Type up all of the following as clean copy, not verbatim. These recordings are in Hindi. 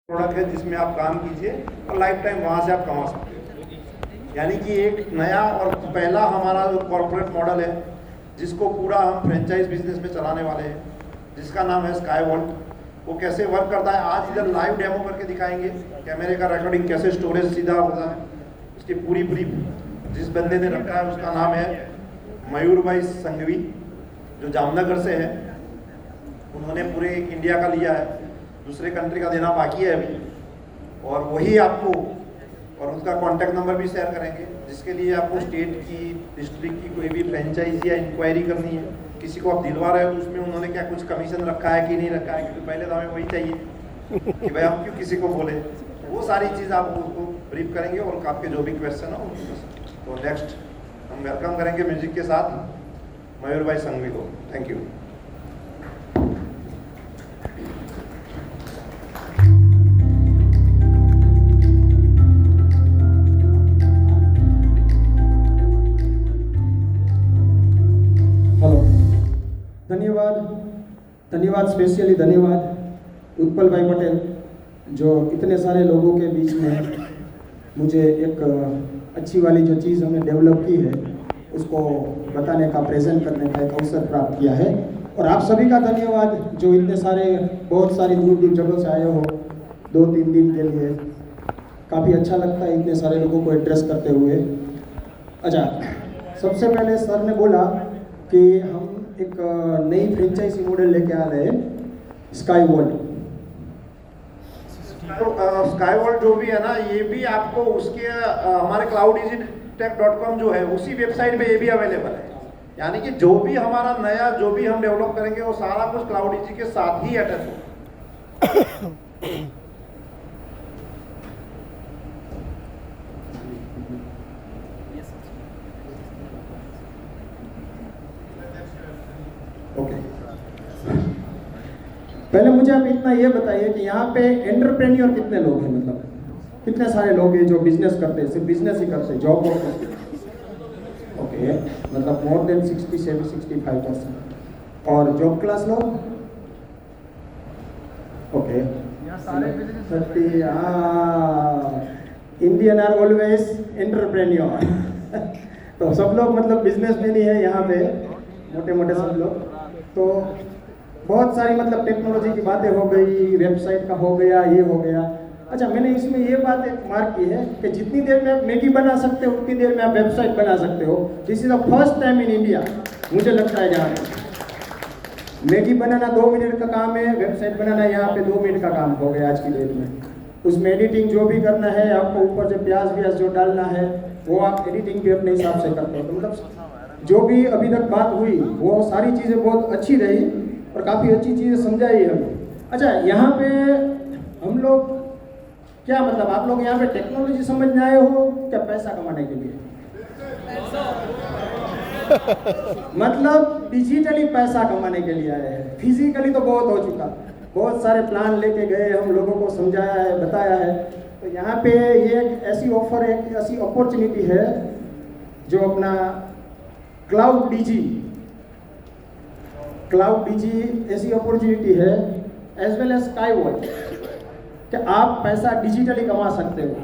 प्रोडक्ट है जिसमें आप काम कीजिए और लाइफ टाइम वहाँ से आप कमा सकते हो। यानी कि एक नया और पहला हमारा जो कॉर्पोरेट मॉडल है जिसको पूरा हम फ्रेंचाइज बिजनेस में चलाने वाले हैं, जिसका नाम है स्काई वॉल्ट। वो कैसे वर्क करता है आज इधर लाइव डेमो करके दिखाएंगे। कैमरे का रिकॉर्डिंग कैसे स्टोरेज सीधा होता है, उसकी पूरी ब्रीफ जिस बंदे ने रखा है उसका नाम है मयूर भाई संघवी, जो जामनगर से है। उन्होंने पूरे इंडिया का लिया है, दूसरे कंट्री का देना बाकी है अभी, और वही आपको और उनका कॉन्टैक्ट नंबर भी शेयर करेंगे, जिसके लिए आपको स्टेट की डिस्ट्रिक्ट की कोई भी फ्रेंचाइज या इंक्वायरी करनी है, किसी को आप दिलवा रहे हो तो उसमें उन्होंने क्या कुछ कमीशन रखा है कि नहीं रखा है, क्योंकि पहले तो हमें वही चाहिए कि भाई हम क्यों किसी को बोले। वो सारी चीज़ आप उसको ब्रीफ करेंगे और आपके जो भी क्वेश्चन हो उनको। तो नेक्स्ट हम वेलकम करेंगे म्यूजिक के साथ मयूर भाई संघवी को। Thank you. धन्यवाद, स्पेशली धन्यवाद उत्पल भाई पटेल, जो इतने सारे लोगों के बीच में मुझे एक अच्छी वाली जो चीज़ हमने डेवलप की है उसको बताने का, प्रेजेंट करने का एक अवसर प्राप्त किया है। और आप सभी का धन्यवाद जो इतने सारे बहुत सारी दूर दूर जगहों से आए हो 2-3 दिन के लिए। काफ़ी अच्छा लगता है इतने सारे लोगों को एड्रेस करते हुए। अच्छा, सबसे पहले सर ने बोला कि हम एक नई फ्रेंचाइजी मॉडल लेके आ रहे हैं स्काई वर्ल्ड। तो स्काई वर्ल्ड जो भी है ना, ये भी आपको उसके हमारे cloudegitech.com जो है उसी वेबसाइट पे ये भी अवेलेबल है। यानी कि जो भी हमारा नया जो भी हम डेवलप करेंगे वो सारा कुछ क्लाउडीजी के साथ ही अटैच होगा। पहले मुझे आप इतना ये बताइए कि यहाँ पे एंटरप्रेन्योर कितने लोग हैं, मतलब कितने सारे लोग हैं जो बिजनेस करते हैं, सिर्फ बिजनेस ही करते हैं, जॉब वर्क करते हैं। ओके, मतलब मोर देन 60-65%। और जॉब क्लास लोग okay, Indian are always entrepreneur. तो सब लोग मतलब बिजनेसमैन ही है यहाँ पे, मोटे मोटे सब लोग। तो बहुत सारी मतलब टेक्नोलॉजी की बातें हो गई, वेबसाइट का हो गया, ये हो गया। अच्छा, मैंने इसमें ये बात एक मार्क की है कि जितनी देर में आप मैगी बना सकते हो उतनी देर में आप वेबसाइट बना सकते हो। This is the first time in India मुझे लगता है जहाँ पे मैगी बनाना 2 मिनट का काम है, वेबसाइट बनाना यहाँ पे 2 मिनट का काम हो गया आज की डेट में। उसमें एडिटिंग जो भी करना है आपको, ऊपर से प्याज व्याज जो डालना है वो आप एडिटिंग भी अपने हिसाब से करते हो। तो मतलब जो भी अभी तक बात हुई वो सारी चीज़ें बहुत अच्छी रही और काफ़ी अच्छी चीज़ें समझाई हमें। अच्छा, यहाँ पे हम लोग क्या मतलब आप लोग यहाँ पे टेक्नोलॉजी समझने आए हो क्या पैसा कमाने के लिए? मतलब डिजिटली पैसा कमाने के लिए आए हैं। फिजिकली तो बहुत हो चुका, बहुत सारे प्लान लेके गए, हम लोगों को समझाया है, बताया है। तो यहाँ पे ये एक ऐसी ऑफर है, एक ऐसी अपॉर्चुनिटी है जो अपना क्लाउड डीजी ऐसी अपॉर्चुनिटी है, as well as Sky World, कि आप पैसा डिजिटली कमा सकते हो।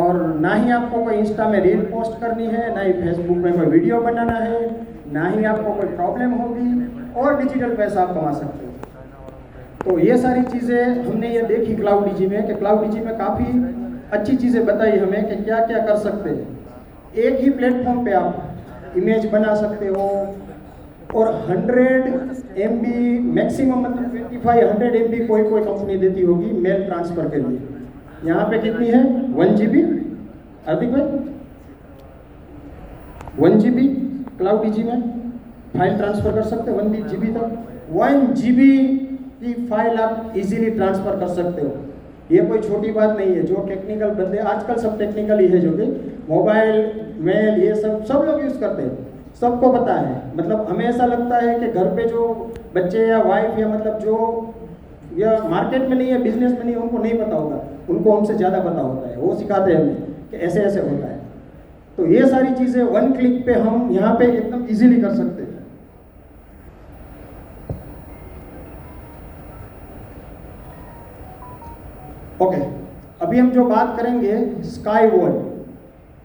और ना ही आपको कोई इंस्टा में रील पोस्ट करनी है, ना ही फेसबुक में कोई वीडियो बनाना है, ना ही आपको कोई प्रॉब्लम होगी, और डिजिटल पैसा आप कमा सकते हो। तो ये सारी चीज़ें हमने ये देखी क्लाउड डीजी में, कि क्लाउड डीजी में काफ़ी अच्छी चीज़ें बताई हमें कि क्या क्या कर सकते हैं। एक ही प्लेटफॉर्म पे आप इमेज बना सकते हो, और 100 MB मैक्सिमम, मतलब 2500 MB कोई कंपनी देती होगी मेल ट्रांसफ़र के लिए। यहाँ पे कितनी है? 1 GB। हार्दिक भाई 1 GB क्लाउड डीजी में फाइल ट्रांसफ़र कर सकते हो 1 GB तक। 1 GB की फाइल आप इजीली ट्रांसफ़र कर सकते हो। ये कोई छोटी बात नहीं है। जो टेक्निकल बंदे, आजकल सब टेक्निकल ही है, जो कि मोबाइल मेल ये सब लोग यूज़ करते हैं, सबको पता है। मतलब हमें ऐसा लगता है कि घर पे जो बच्चे या वाइफ या मतलब जो या मार्केट में नहीं है, बिजनेस में नहीं है, उनको नहीं पता होगा, उनको हमसे ज़्यादा पता होता है। वो सिखाते हैं हमें कि ऐसे ऐसे होता है। तो ये सारी चीज़ें 1 क्लिक पे हम यहाँ पे एकदम इजीली कर सकते हैं। ओके, अभी हम जो बात करेंगे स्काई वर्ल्ड।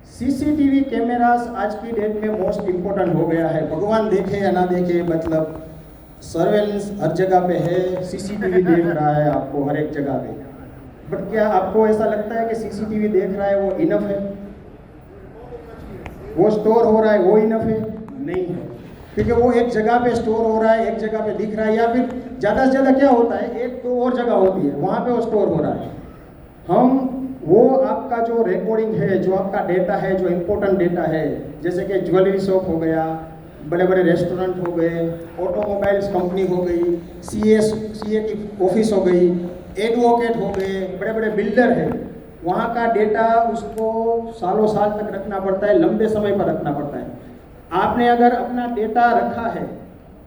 सीसीटीवी कैमरास आज की डेट में मोस्ट इम्पोर्टेंट हो गया है। भगवान देखे या ना देखे, मतलब सर्वेलेंस हर जगह पे है, सीसीटीवी देख रहा है आपको हर एक जगह पे। बट क्या आपको ऐसा लगता है कि सीसीटीवी देख रहा है वो इनफ है? वो स्टोर हो रहा है वो इनफ है? नहीं है, क्योंकि वो एक जगह पे स्टोर हो रहा है, एक जगह पे दिख रहा है, या फिर ज़्यादा से ज़्यादा क्या होता है, एक दो और जगह होती है वहाँ पे वो स्टोर हो रहा है। हम वो आपका जो रिकॉर्डिंग है, जो आपका डेटा है, जो इम्पोर्टेंट डेटा है, जैसे कि ज्वेलरी शॉप हो गया, बड़े बड़े रेस्टोरेंट हो गए, ऑटोमोबाइल्स कंपनी हो गई, सीए की ऑफिस हो गई, एडवोकेट हो गए, बड़े बड़े बिल्डर हैं, वहाँ का डेटा उसको सालों साल तक रखना पड़ता है, लंबे समय पर रखना पड़ता है। आपने अगर अपना डेटा रखा है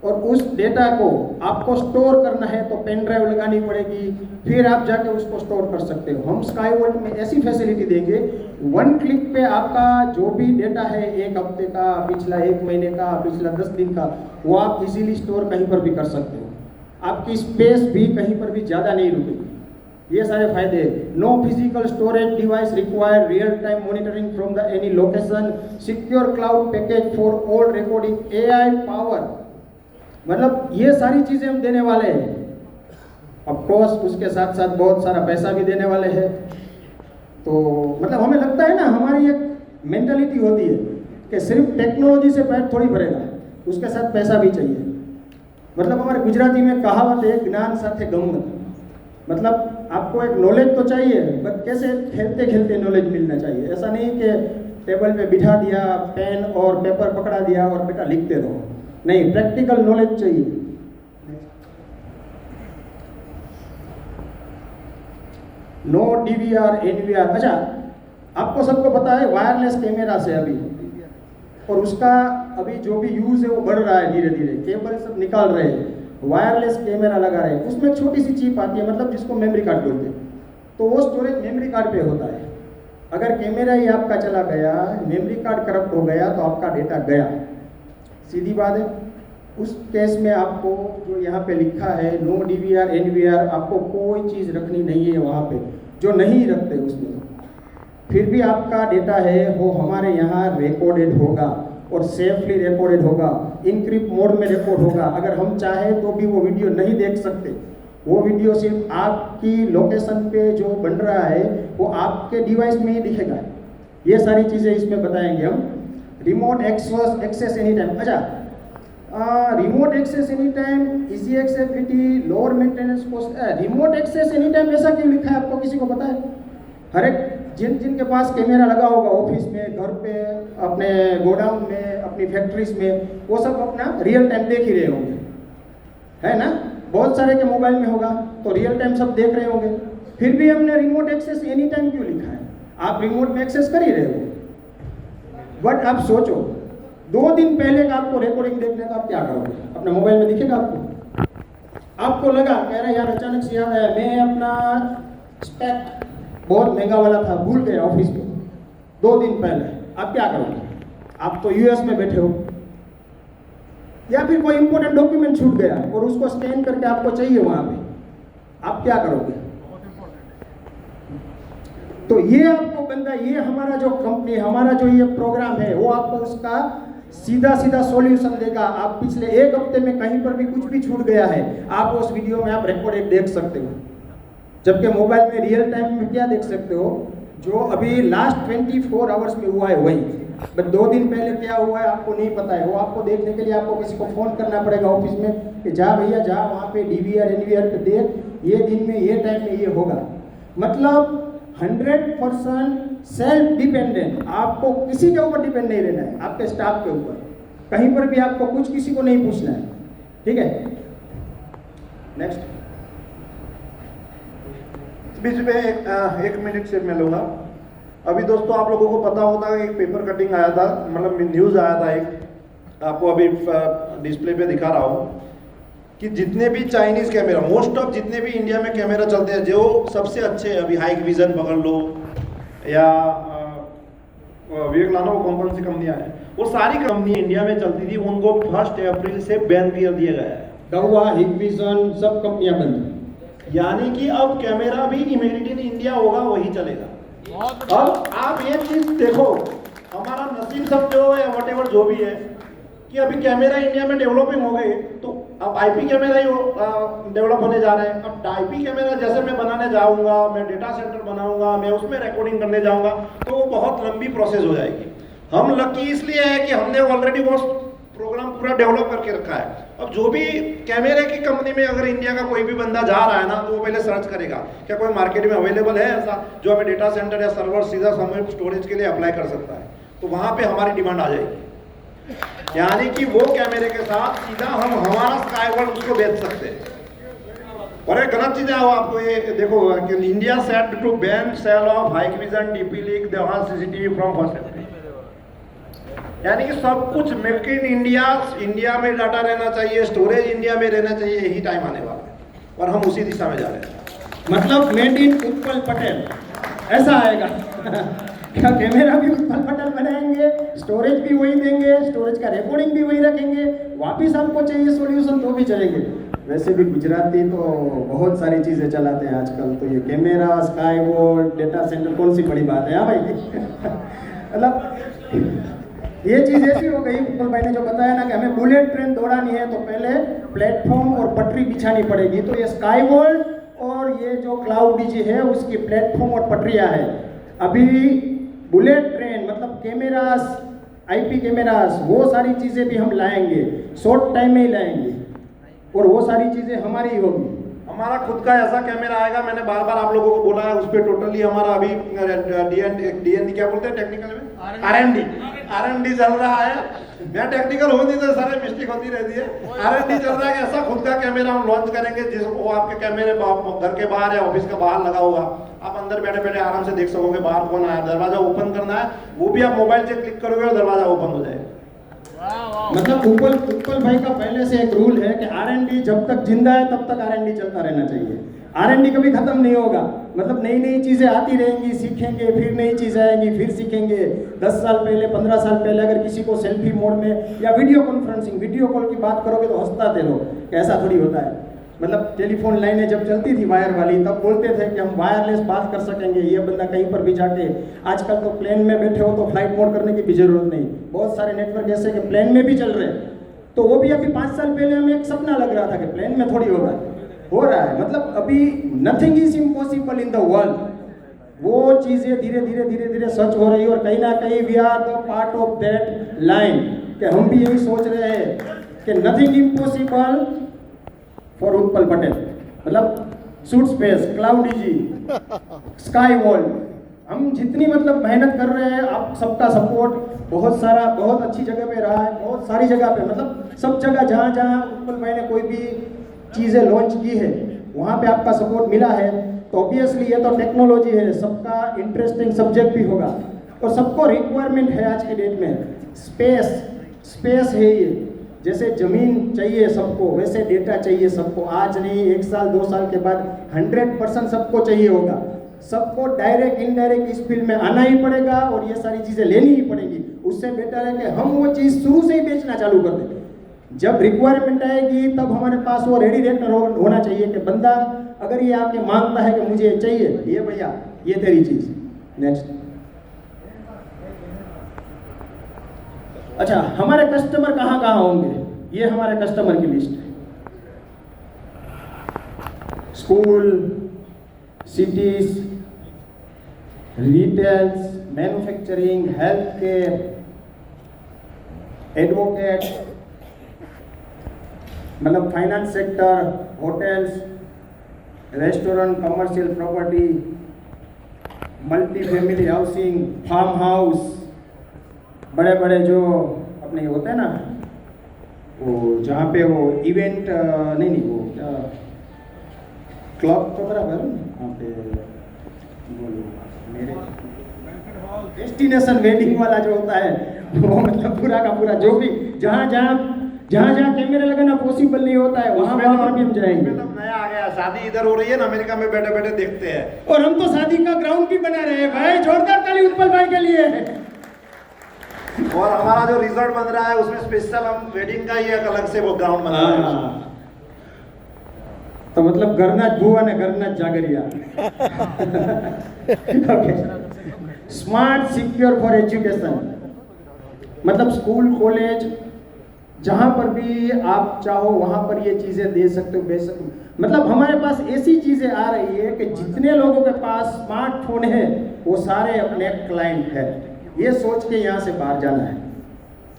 और उस डेटा को आपको स्टोर करना है तो पेन ड्राइव लगानी पड़ेगी, फिर आप जाके उसको स्टोर कर सकते हो। हम स्काई वर्ल्ड में ऐसी फैसिलिटी देंगे, वन क्लिक पे आपका जो भी डेटा है, एक हफ्ते का, पिछला एक महीने का, पिछला 10 दिन का, वो आप इजीली स्टोर कहीं पर भी कर सकते हो। आपकी स्पेस भी कहीं पर भी ज़्यादा नहीं रुकेगी। ये सारे फायदे। No physical storage device require, real time monitoring from the any location, secure cloud package for all recording, AI power, मतलब ये सारी चीज़ें हम देने वाले हैं। ऑफ कोर्स उसके साथ साथ बहुत सारा पैसा भी देने वाले हैं। तो मतलब हमें लगता है ना, हमारी एक मेंटालिटी होती है कि सिर्फ टेक्नोलॉजी से पेट थोड़ी भरेगा, उसके साथ पैसा भी चाहिए। मतलब हमारे गुजराती में कहावत है, ज्ञान साथे गम्मत, मतलब आपको एक नॉलेज तो चाहिए, बट कैसे खेलते खेलते नॉलेज मिलना चाहिए। ऐसा नहीं कि टेबल पे बिठा दिया, पेन और पेपर पकड़ा दिया और बेटा लिखते रहो, नहीं, प्रैक्टिकल नॉलेज चाहिए। No DVR NVR। अच्छा, आपको सबको पता है वायरलेस कैमरा से अभी, और उसका अभी जो भी यूज़ है वो बढ़ रहा है धीरे धीरे, केबल सब निकाल रहे हैं, वायरलेस कैमरा लगा रहे हैं। उसमें एक छोटी सी चिप आती है, मतलब जिसको मेमोरी कार्ड बोलते हैं, तो वो स्टोरेज मेमोरी कार्ड पे होता है। अगर कैमरा ही आपका चला गया, मेमोरी कार्ड करप्ट हो गया, तो आपका डेटा गया, सीधी बात है। उस केस में आपको जो यहाँ पे लिखा है नो DVR NVR, आपको कोई चीज़ रखनी नहीं है वहाँ पे, जो नहीं रखते उसमें। फिर भी आपका डेटा है वो हमारे यहाँ रिकॉर्डेड होगा और सेफली रिकॉर्डेड होगा, इनक्रिप्ट मोड में रिकॉर्ड होगा। अगर हम चाहें तो भी वो वीडियो नहीं देख सकते। वो वीडियो सिर्फ आपकी लोकेशन पे जो बन रहा है वो आपके डिवाइस में ही दिखेगा। ये सारी चीज़ें इसमें बताएंगे हम। Remote access any time. अच्छा, remote access any time, easy accessibility, lower maintenance cost. Remote access any time ऐसा क्यों लिखा है, आपको किसी को पता है? हर एक जिनके पास कैमरा लगा होगा, ऑफिस में, घर पे, अपने गोडाउन में, अपनी फैक्ट्रीज में, वो सब अपना रियल टाइम देख ही रहे होंगे, है ना? बहुत सारे के मोबाइल में होगा, तो रियल टाइम सब देख रहे होंगे। फिर भी हमने रिमोट एक्सेस एनी टाइम क्यों लिखा है? आप रिमोट में एक्सेस कर ही रहे हो, बट आप सोचो 2 दिन पहले का आपको रिकॉर्डिंग देखने का, आप क्या करोगे? अपने मोबाइल में दिखेगा आपको? आपको लगा कह रहे यार अचानक से याद आया, मैं अपना स्पेक बहुत महंगा वाला था, भूल गया ऑफिस में 2 दिन पहले, आप क्या करोगे? आप तो US में बैठे हो, या फिर कोई इंपॉर्टेंट डॉक्यूमेंट छूट गया और उसको स्कैन करके आपको चाहिए वहां पे, आप क्या करोगे? तो ये आपको बंदा, ये हमारा जो कंपनी, हमारा जो ये प्रोग्राम है, वो आपको उसका सीधा सीधा सॉल्यूशन देगा। आप पिछले 1 हफ्ते में कहीं पर भी कुछ भी छूट गया है, आप उस वीडियो में आप रिकॉर्ड एक देख सकते हो। जबकि मोबाइल में रियल टाइम में क्या देख सकते हो, जो अभी लास्ट 24 आवर्स में हुआ है वही, बट 2 दिन पहले क्या हुआ है आपको नहीं पता है। वो आपको देखने के लिए आपको किसी को फ़ोन करना पड़ेगा ऑफिस में कि जा भैया जा वहाँ पे DVR NVR पे देख, ये दिन में ये टाइम में ये होगा। मतलब 100% सेल्फ डिपेंडेंट, आपको किसी के ऊपर डिपेंड नहीं रहना है, आपके स्टाफ के ऊपर। कहीं पर भी आपको कुछ किसी को नहीं पूछना है, ठीक है? नेक्स्ट। बीच में एक मिनट से मैं लूँगा। अभी दोस्तों आप लोगों को पता होता है एक पेपर कटिंग आया था, मतलब न्यूज़ आया था एक, आपको अभी डिस्प्ले पे दिखा रहा हूँ कि जितने भी चाइनीज़ कैमरा, मोस्ट ऑफ जितने भी इंडिया में कैमरा चलते हैं, जो सबसे अच्छे, अभी हाइक विजन पकड़ लो या विवेक लानो, कौन सी कंपनियाँ हैं, वो सारी कंपनी इंडिया में चलती थी, उनको 1 अप्रैल से बैन कर दिया गया है। दवा, हिग विजन, सब कंपनियाँ बंद। यानी कि अब कैमरा भी मेड इन इंडिया होगा, वही चलेगा। अब आप एक चीज देखो, हमारा नसीब समझो या वटेवर जो भी है कि अभी कैमरा इंडिया में डेवलपिंग हो गई, तो अब आईपी कैमरा ही डेवलप होने जा रहे हैं। अब आईपी कैमरा जैसे मैं बनाने जाऊंगा, मैं डेटा सेंटर बनाऊंगा, मैं उसमें रिकॉर्डिंग करने जाऊंगा, तो वो बहुत लंबी प्रोसेस हो जाएगी। हम लकी इसलिए है कि हमने ऑलरेडी वो प्रोग्राम पूरा डेवलप करके रखा है। अब जो भी कैमरे की कंपनी में अगर इंडिया का कोई भी बंदा जा रहा है ना, तो वो पहले सर्च करेगा क्या कोई मार्केट में अवेलेबल है ऐसा जो हमें डेटा सेंटर या सर्वर सीधा समय स्टोरेज के लिए अप्लाई कर सकता है, तो वहां पे हमारी डिमांड आ जाएगी। यानी कि वो कैमरे के साथ सीधा हम हमारा स्काई वर्ल्ड उसको बेच सकते हैं। और एक गलत चीज है, आपको ये देखो कि India set to ban sale of Hikvision TP link Dahua CCTV from first April. यानी कि सब कुछ मेक इन इंडिया, इंडिया में डाटा रहना चाहिए, स्टोरेज इंडिया में रहना चाहिए, यही टाइम आने वाला है और हम उसी दिशा में जा रहे हैं। मतलब मेड इन उत्पल पटेल ऐसा आएगा। क्या कैमरा भी उत्पल पटेल बनाएंगे, स्टोरेज भी वही देंगे, स्टोरेज का रिकॉर्डिंग भी वही रखेंगे, वापिस आपको चाहिए सॉल्यूशन तो भी चलेंगे। वैसे भी गुजराती तो बहुत सारी चीज़ें चलाते हैं आजकल, तो ये camera, sky wall, data centre कौन सी बड़ी बात है। हाँ भाई मतलब ये चीज़ ऐसी हो गई, उत्पल भाई ने जो बताया ना कि हमें बुलेट ट्रेन दौड़ानी है तो पहले प्लेटफॉर्म और पटरी बिछानी पड़ेगी। तो ये स्काई वर्ल्ड और ये जो क्लाउड डीजी है उसकी प्लेटफॉर्म और पटरियाँ है। अभी बुलेट ट्रेन मतलब कैमरास, आईपी कैमरास, वो सारी चीज़ें भी हम लाएंगे, शॉर्ट टाइम में ही लाएंगे और वो सारी चीज़ें हमारी ही होगी। हमारा खुद का ऐसा कैमरा आएगा, मैंने बार बार आप लोगों को बोला है, उस पर टोटली हमारा अभी डीएनडी क्या बोलते हैं टेक्निकल में, आरएनडी चल रहा है। मैं टेक्निकल हो नहीं तो सारे मिस्टेक होती रहती है। आरएनडी चल रहा है कि ऐसा खुद का कैमरा हम लॉन्च करेंगे जिसको आपके कैमरे घर के बाहर या ऑफिस के बाहर लगा होगा, आप अंदर बैठे बैठे आराम से देख सकोगे बाहर कौन आया। दरवाजा ओपन करना है वो भी आप मोबाइल से क्लिक करोगे और दरवाजा ओपन हो जाएगा। मतलब उत्पल भाई का पहले से एक रूल है कि आरएनडी जब तक जिंदा है तब तक आरएनडी चलता रहना चाहिए। आरएनडी कभी खत्म नहीं होगा। मतलब नई नई चीजें आती रहेंगी, सीखेंगे, फिर नई चीजें आएंगी, फिर सीखेंगे। 10 साल पहले, 15 साल पहले अगर किसी को सेल्फी मोड में या वीडियो कॉन्फ्रेंसिंग, वीडियो कॉल की बात करोगे तो हंसता थे लोग, ऐसा थोड़ी होता है। मतलब टेलीफोन लाइनें जब चलती थी वायर वाली, तब बोलते थे कि हम वायरलेस बात कर सकेंगे, ये बंदा कहीं पर भी जाके। आजकल तो प्लेन में बैठे हो तो फ्लाइट मोड करने की भी जरूरत नहीं, बहुत सारे नेटवर्क ऐसे कि प्लेन में भी चल रहे हैं। तो वो भी अभी 5 साल पहले हमें एक सपना लग रहा था कि प्लेन में थोड़ी होगा, हो रहा है। मतलब अभी nothing is impossible in the world. वो चीज़ें धीरे धीरे धीरे धीरे सच हो रही है और कहीं ना कहीं we are the part of that line, कि हम भी यही सोच रहे हैं कि nothing impossible for Utpal Patel. मतलब suit space, cloud DG, sky world, हम जितनी मतलब मेहनत कर रहे हैं, आप सबका सपोर्ट बहुत सारा, बहुत अच्छी जगह पे रहा है, बहुत सारी जगह पे, मतलब सब जगह जहाँ जहाँ उत्पल भाई ने कोई भी चीज़ें लॉन्च की है वहाँ पे आपका सपोर्ट मिला है। तो ऑब्वियसली ये तो टेक्नोलॉजी है, सबका इंटरेस्टिंग सब्जेक्ट भी होगा और सबको रिक्वायरमेंट है आज के डेट में। स्पेस है ये, जैसे ज़मीन चाहिए सबको वैसे डेटा चाहिए सबको। आज नहीं, 1 साल 2 साल के बाद 100% सबको चाहिए होगा। सबको डायरेक्ट इनडायरेक्ट इस फील्ड में आना ही पड़ेगा और ये सारी चीज़ें लेनी ही पड़ेगी। उससे बेटर है कि हम वो चीज़ शुरू से ही बेचना चालू कर दें। जब रिक्वायरमेंट आएगी तब हमारे पास वो रेडी रेक्टर होना चाहिए कि बंदा अगर ये आके मांगता है कि मुझे ये चाहिए, ये भैया ये तेरी चीज़। नेक्स्ट। अच्छा, हमारे कस्टमर कहाँ कहाँ होंगे, ये हमारे कस्टमर की लिस्ट है। School, cities, retails, manufacturing, health care, advocate, मतलब finance sector, hotels, restaurant, commercial property, multi family housing, farm house, बड़े बड़े जो अपने होते हैं ना, वो जहाँ पे वो इवेंट नहीं वो क्या क्लब तो बराबर वहाँ पे बोलो मेरे डेस्टिनेशन वेडिंग वाला जो होता है वो, मतलब पूरा का पूरा जो भी जहाँ कैमरे लगाना पॉसिबल नहीं होता है वहाँ भी हम जाएंगे। मतलब नया आ गया, शादी इधर हो रही है ना, अमेरिका में बैठे बैठे देखते हैं। और हम तो शादी का ग्राउंड भी बना रहे हैं भाई, जोरदार ताली उत्पल भाई के लिए। और हमारा जो रिजॉर्ट बन रहा है उसमें स्पेशल हम वेडिंग का ही एक अलग से वो ग्राउंड बना रहे हैं। तो मतलब घरना જ ભૂવા ને ઘરના જ જાગરિયા. Okay. Smart secure for education, मतलब स्कूल कॉलेज जहाँ पर भी आप चाहो वहाँ पर ये चीज़ें दे सकते हो, बेच सकते हो. मतलब हमारे पास ऐसी चीज़ें आ रही है कि जितने लोगों के पास स्मार्टफोन है वो सारे अपने क्लाइंट है. ये सोच के यहाँ से बाहर जाना है.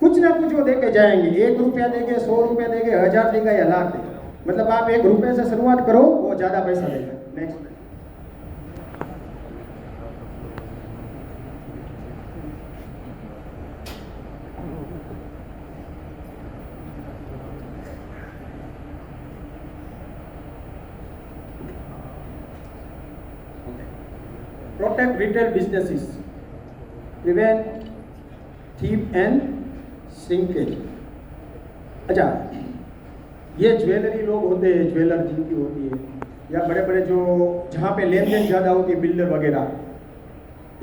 कुछ ना कुछ वो दे के जाएंगे. 1 रुपया देंगे, 100 रुपया देंगे, 1000 देगा या लाख देगा. मतलब आप 1 रुपये से शुरुआत करो, वो ज़्यादा पैसा देगा. Next. Protect retail businesses, prevent thief and shrinkage. अच्छा, ये ज्वेलरी लोग होते हैं, ज्वेलर जिनकी होती है, या बड़े बड़े जो जहाँ पे लेन देन ज़्यादा होती है, बिल्डर वगैरह,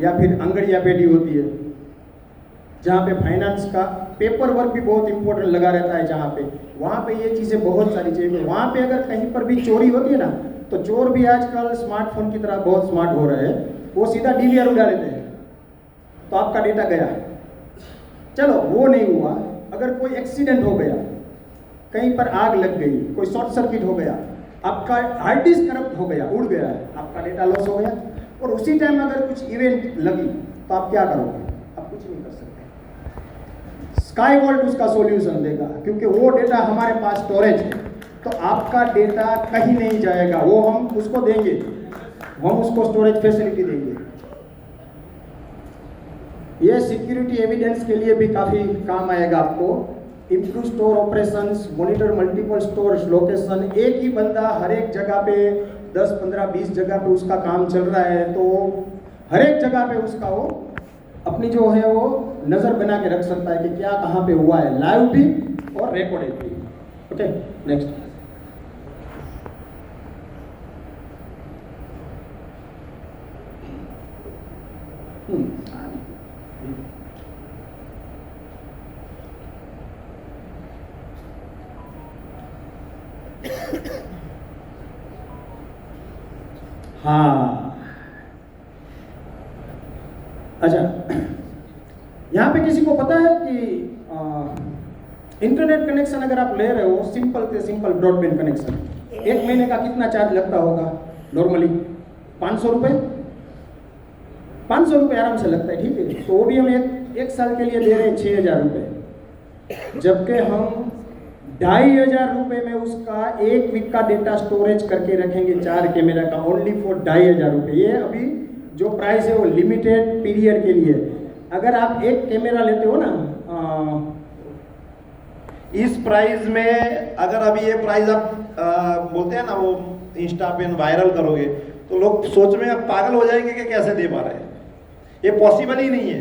या फिर अंगड़िया पेटी होती है, जहाँ पे फाइनेंस का पेपर वर्क भी बहुत इंपॉर्टेंट लगा रहता है, जहाँ पे वहाँ पे ये चीज़ें बहुत सारी चाहिए. वहाँ पे अगर कहीं पर भी चोरी होती है ना, तो चोर भी आजकल स्मार्टफोन की तरह बहुत स्मार्ट हो रहे हैं. वो सीधा डीवीआर उड़ा लेते हैं, तो आपका डेटा गया. चलो वो नहीं हुआ, अगर कोई एक्सीडेंट हो गया, कहीं पर आग लग गई, कोई शॉर्ट सर्किट हो गया, आपका हार्ड डिस्क करप्ट हो गया, उड़ गया, आपका डेटा लॉस हो गया, और उसी टाइम अगर कुछ इवेंट लगी तो आप क्या करोगे? आप कुछ नहीं कर सकते. स्काई वॉल्ट उसका सॉल्यूशन देगा, क्योंकि वो डेटा हमारे पास स्टोरेज है, तो आपका डेटा कहीं नहीं जाएगा. वो हम उसको देंगे, हम उसको स्टोरेज फैसिलिटी देंगे. ये सिक्योरिटी एविडेंस के लिए भी काफ़ी काम आएगा आपको. Improve store operations, monitor multiple store location. एक ही बंदा हर एक जगह पे 10, 15, 20 जगह पे उसका काम चल रहा है, तो हर एक जगह पे उसका वो अपनी जो है वो नज़र बना के रख सकता है कि क्या कहाँ पे हुआ है, लाइव भी और रिकॉर्डेड भी. Okay, next. हाँ, अच्छा, यहाँ पे किसी को पता है कि इंटरनेट कनेक्शन अगर आप ले रहे हो, सिंपल से सिंपल ब्रॉडबैंड कनेक्शन, 1 महीने का कितना चार्ज लगता होगा? नॉर्मली 500 रुपये. 500 रुपये आराम से लगता है, ठीक है. तो वो भी हम एक साल के लिए दे रहे हैं 6000 रुपये, जबकि हम 2500 रुपये में उसका 1 वीक का डेटा स्टोरेज करके रखेंगे, 4 कैमरा का, ओनली फॉर 2500 रुपये. ये अभी जो प्राइस है वो लिमिटेड पीरियड के लिए. अगर आप 1 कैमरा लेते हो ना, इस प्राइस में अगर अभी ये प्राइस आप बोलते हैं ना वो इंस्टा पे वायरल करोगे, तो लोग सोच में अब पागल हो जाएंगे कि कैसे दे पा रहे हैं. ये पॉसिबल ही नहीं है.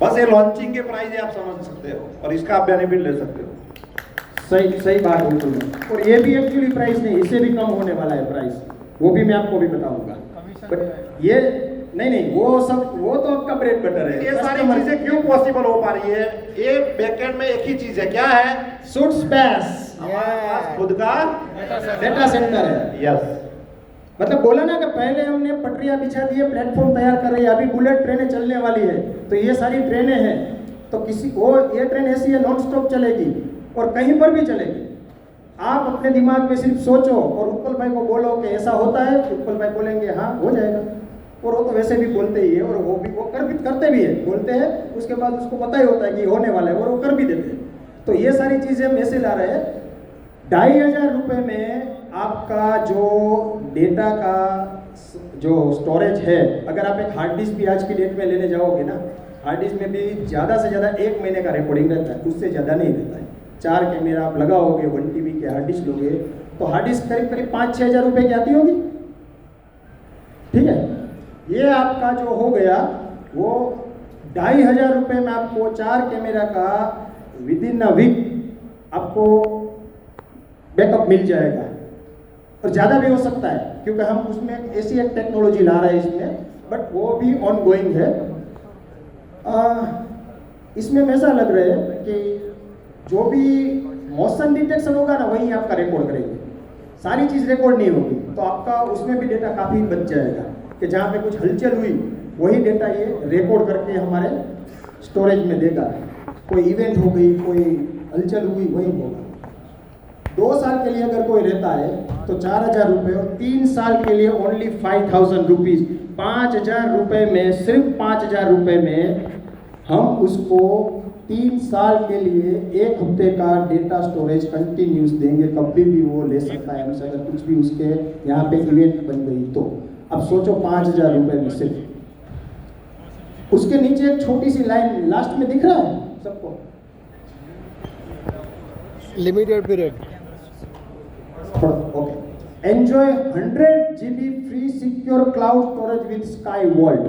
बस ये लॉन्चिंग के प्राइस है, आप समझ सकते हो, और इसका आप बेनिफिट ले सकते हो. सही बात बिल्कुल. और ये भी एक्चुअली प्राइस नहीं, इससे भी कम होने वाला है प्राइस, वो भी मैं आपको भी बताऊंगा. बट ये नहीं, वो तो आपका ब्रेड बटर है. ये सारी चीजें क्यों पॉसिबल हो पा रही है? ये बैकएंड में एक ही चीज है, क्या है? सूट्स बेस, खुद का डेटा सेंटर है. यस, मतलब बोला ना कि पहले हमने पटरियां बिछा दी है, प्लेटफॉर्म तैयार कर रही है, अभी बुलेट ट्रेनें चलने वाली है, तो ये सारी ट्रेनें हैं, तो किसी को ये ट्रेन ऐसी है नॉन स्टॉप चलेगी और कहीं पर भी चलेगी. आप अपने दिमाग में सिर्फ सोचो और उत्पल भाई को बोलो कि ऐसा होता है, उत्पल भाई बोलेंगे हाँ हो जाएगा, और वो तो वैसे भी बोलते ही है, और वो करते भी है, बोलते हैं, उसके बाद उसको पता ही होता है कि होने वाला है, और वो कर भी देते हैं. तो ये सारी चीज़ें हम ऐसे ला रहे हैं. 2500 रुपये में आपका जो डेटा का जो स्टोरेज है, अगर आप एक हार्ड डिस्क भी आज की डेट में लेने जाओगे ना, हार्ड डिस्क में भी ज़्यादा से ज़्यादा 1 महीने का रिकॉर्डिंग रहता है, उससे ज़्यादा नहीं रहता है. 4 कैमरा आप लगाओगे, 1 TB के हार्ड डिस्क लोगे, तो हार्ड डिस्क करीब 5-6 हज़ार रुपये की आती होगी. ठीक है, ये आपका जो हो गया वो 2500 रुपये में आपको 4 कैमरा का विदिन अ वीक आपको बैकअप मिल जाएगा, और ज़्यादा भी हो सकता है, क्योंकि हम उसमें ऐसी एक टेक्नोलॉजी ला रहे हैं इसमें, बट वो भी ऑन गोइंग है. इसमें ऐसा लग रहा है कि जो भी मोशन डिटेक्शन होगा ना, वही आपका रिकॉर्ड करेंगे. सारी चीज़ रिकॉर्ड नहीं होगी, तो आपका उसमें भी डेटा काफ़ी बच जाएगा कि जहाँ पे कुछ हलचल हुई वही डेटा ये रिकॉर्ड करके हमारे स्टोरेज में देगा। कोई इवेंट हो गई, कोई हलचल हुई, वही होगा। 2 साल के लिए अगर कोई रहता है तो 4,000 रुपये, और 3 साल के लिए ओनली 5,000 रुपीज़। 5,000 रुपये में, सिर्फ 5,000 रुपये में हम उसको 3 साल के लिए 1 हफ्ते का डेटा स्टोरेज कंटिन्यूस देंगे। कभी भी वो ले सकता है हमसे, अगर कुछ भी उसके यहाँ पे इवेंट बन गई तो। अब सोचो 5,000 रुपये में सिर्फ। उसके नीचे एक छोटी सी लाइन लास्ट में दिख रहा है सबको, limited period. Okay, enjoy 100 GB free secure cloud storage with sky world.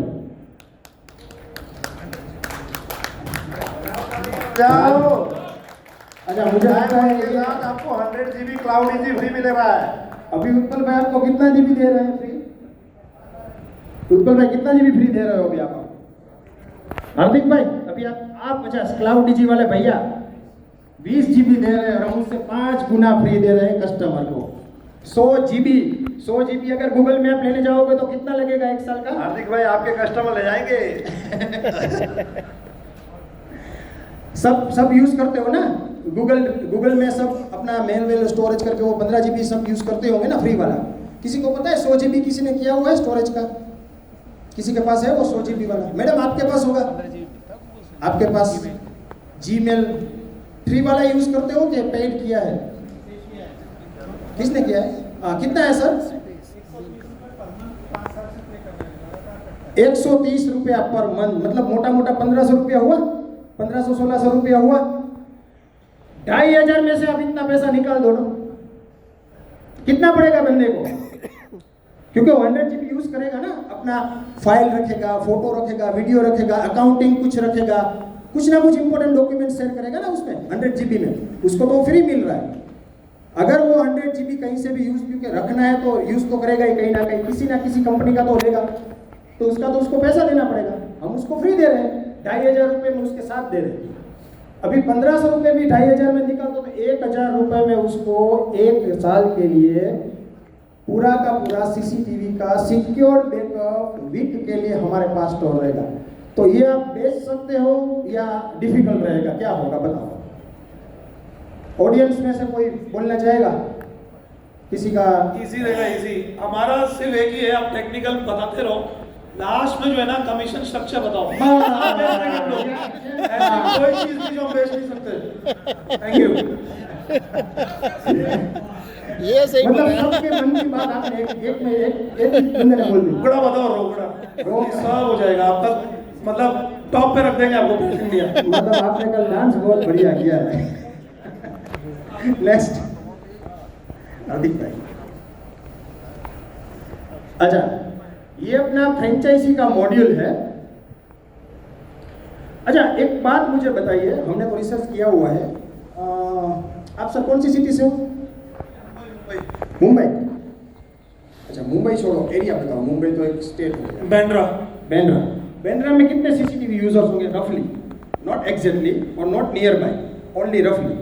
जाओ। अच्छा, मुझे लगता है ये आज आपको 100 GB क्लाउड इजी फ्री मिल रहा है। अभी उत्पल भाई आपको कितना जीबी दे रहे हैं फ्री? उत्पल भाई कितना जीबी फ्री दे रहे हो अभी आप? हार्दिक भाई अभी आप 50 क्लाउड डीजी वाले भैया 20 जीबी दे रहे हैं, और हम उससे 5 गुना फ्री दे रहे हैं कस्टमर को। 100 जीबी अगर गूगल मैप लेने जाओगे तो कितना लगेगा 1 साल का? हार्दिक भाई आपके कस्टमर ले जाएंगे। सब यूज करते हो ना गूगल में, सब अपना मेल स्टोरेज करके वो 15 जीबी सब यूज करते होंगे ना फ्री वाला। किसी को पता है 100 जीबी किसी ने किया हुआ है स्टोरेज का? किसी के पास है वो 100 जीबी वाला? मैडम आपके पास होगा, आपके पास जीमेल फ्री वाला यूज करते हो कि पेड किया है? किसने किया है? कितना है सर? 130 रुपया पर मंथ, मतलब मोटा मोटा 1,500 रुपया हुआ, 1,500-1,600 रुपया हुआ। 2,500 में से आप इतना पैसा निकाल दो ना, कितना पड़ेगा बंदे को? क्योंकि 100 जीबी यूज करेगा ना, अपना फाइल रखेगा, फोटो रखेगा, वीडियो रखेगा, अकाउंटिंग कुछ रखेगा, कुछ ना कुछ इंपॉर्टेंट डॉक्यूमेंट शेयर करेगा ना उसमें 100 जीबी में, उसको तो फ्री मिल रहा है। अगर वो 100 जीबी कहीं से भी यूज, क्योंकि रखना है तो यूज तो करेगा ही कहीं ना किसी कंपनी का तो लेगा, तो उसका तो उसको पैसा देना पड़ेगा। हम उसको फ्री दे रहे हैं, 2,500 रुपये में उसके साथ दे रहे हैं। अभी 1,500 रुपये भी 2,500 में निकाल दो तो 1,000 रुपये में उसको 1 साल के लिए पूरा का पूरा सीसीटीवी का सिक्योर्ड बैकअप वीक के लिए हमारे पास स्टोर रहेगा। तो ये आप बेच सकते हो या डिफिकल्ट रहेगा, क्या होगा बताओ? ऑडियंस में से कोई बोलना चाहेगा? किसी का? इजी रहेगा, इजी। हमारा सिर्फ एक ही है, आप टेक्निकल बताते रहो, लास्ट में जो है ना कमीशन स्ट्रक्चर बताओ। ऐसी कोई चीज नहीं जो हम बेच नहीं सकते। Thank you. ये सही मतलब बोला। सबके मन की बात आपने एक बंदे ने बोल दी। रोकड़ा बताओ, रोकड़ा सब हो जाएगा आपका, मतलब टॉप पे रख देंगे आपको पूरी इंडिया। मतलब आपने कल डांस बहुत बढ़िया किया है। नेक्स्ट हार्दिक भाई। अच्छा, ये अपना फ्रेंचाइजी का मॉड्यूल है। अच्छा, एक बात मुझे बताइए, हमने तो रिसर्च किया हुआ है, आप सब कौन सी सिटी से हो? मुंबई। अच्छा, मुंबई छोड़ो, एरिया बताओ। मुंबई तो एक स्टेट हो गया। बैंड्रा में कितने सीसीटीवी यूजर्स होंगे रफली? नॉट एग्जैक्टली और नॉट नियर बाय, ओनली रफली।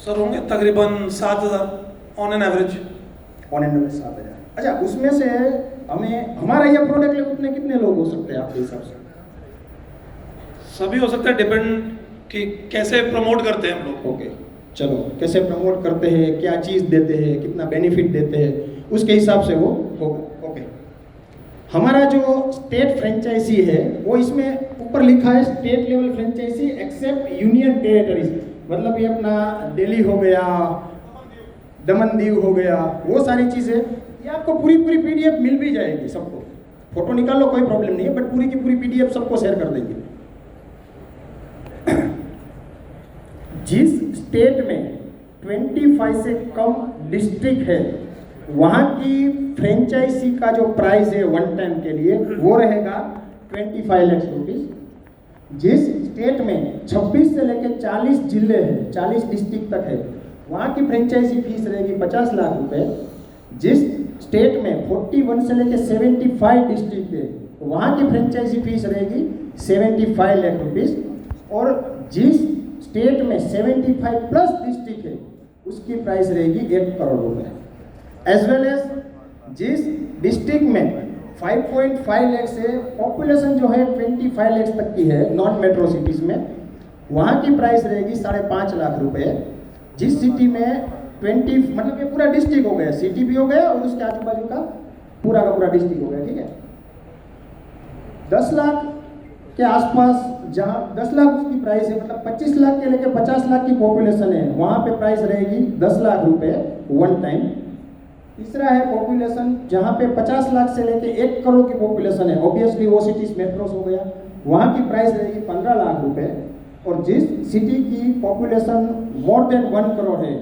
सर होंगे तकरीबन 7,000 ऑन एन एवरेज। 7,000। अच्छा, उसमें से हमें हमारा ये प्रोडक्ट ले उतने कितने लोग हो सकते हैं आपके हिसाब से? सभी हो सकता है, डिपेंड कि कैसे प्रमोट करते हैं हम लोग। ओके, चलो कैसे प्रमोट करते हैं, क्या चीज़ देते हैं, कितना बेनिफिट देते हैं, उसके हिसाब से वो होगा। ओके, हमारा जो स्टेट फ्रेंचाइजी है वो इसमें ऊपर लिखा है state level franchisee except union territories, मतलब ये अपना दिल्ली हो गया, दमन दीव हो गया, वो सारी चीज़ें। ये आपको पूरी पीडीएफ मिल भी जाएगी सबको, फोटो निकाल लो कोई प्रॉब्लम नहीं है, बट पूरी की पूरी पीडीएफ सबको शेयर कर देंगे। जिस स्टेट में 25 से कम डिस्ट्रिक्ट है वहाँ की फ्रेंचाइजी का जो प्राइस है वन टाइम के लिए वो रहेगा 25 लाख रुपीज़। जिस स्टेट में 26 से लेकर 40 जिले हैं, 40 डिस्ट्रिक्ट तक है, वहाँ की फ्रेंचाइजी फीस रहेगी 50 लाख रुपए। जिस स्टेट में 41 से लेकर 75 डिस्ट्रिक्ट है वहाँ की फ्रेंचाइजी फीस रहेगी 75 लाख रुपीज़। और जिस स्टेट में 75 प्लस डिस्ट्रिक्ट है उसकी प्राइस रहेगी 1 करोड़ रुपए। एज वेल एज जिस डिस्ट्रिक्ट में 5.5 लाख से पॉपुलेशन जो है 25 लाख तक की है नॉन मेट्रो सिटीज में, वहाँ की प्राइस रहेगी 5.5 लाख रुपए। जिस सिटी में 20 मतलब ये पूरा डिस्ट्रिक्ट हो गया, सिटी भी हो गया और उसके आजू बाजू का पूरा डिस्ट्रिक्ट हो गया, ठीक है। 10 लाख के आसपास जहाँ 10 लाख उसकी प्राइस है, मतलब 25 लाख के लेके 50 लाख की पॉपुलेशन है, वहाँ पे प्राइस रहेगी 10 लाख रुपए वन टाइम। तीसरा है पॉपुलेशन जहाँ पे 50 लाख से लेके 1 करोड़ की पॉपुलेशन है, ऑब्वियसली वो सिटीज मेट्रोस हो गया, वहाँ की प्राइस रहेगी 15 लाख रुपए। और जिस सिटी की पॉपुलेशन मोर देन 1 करोड़ है,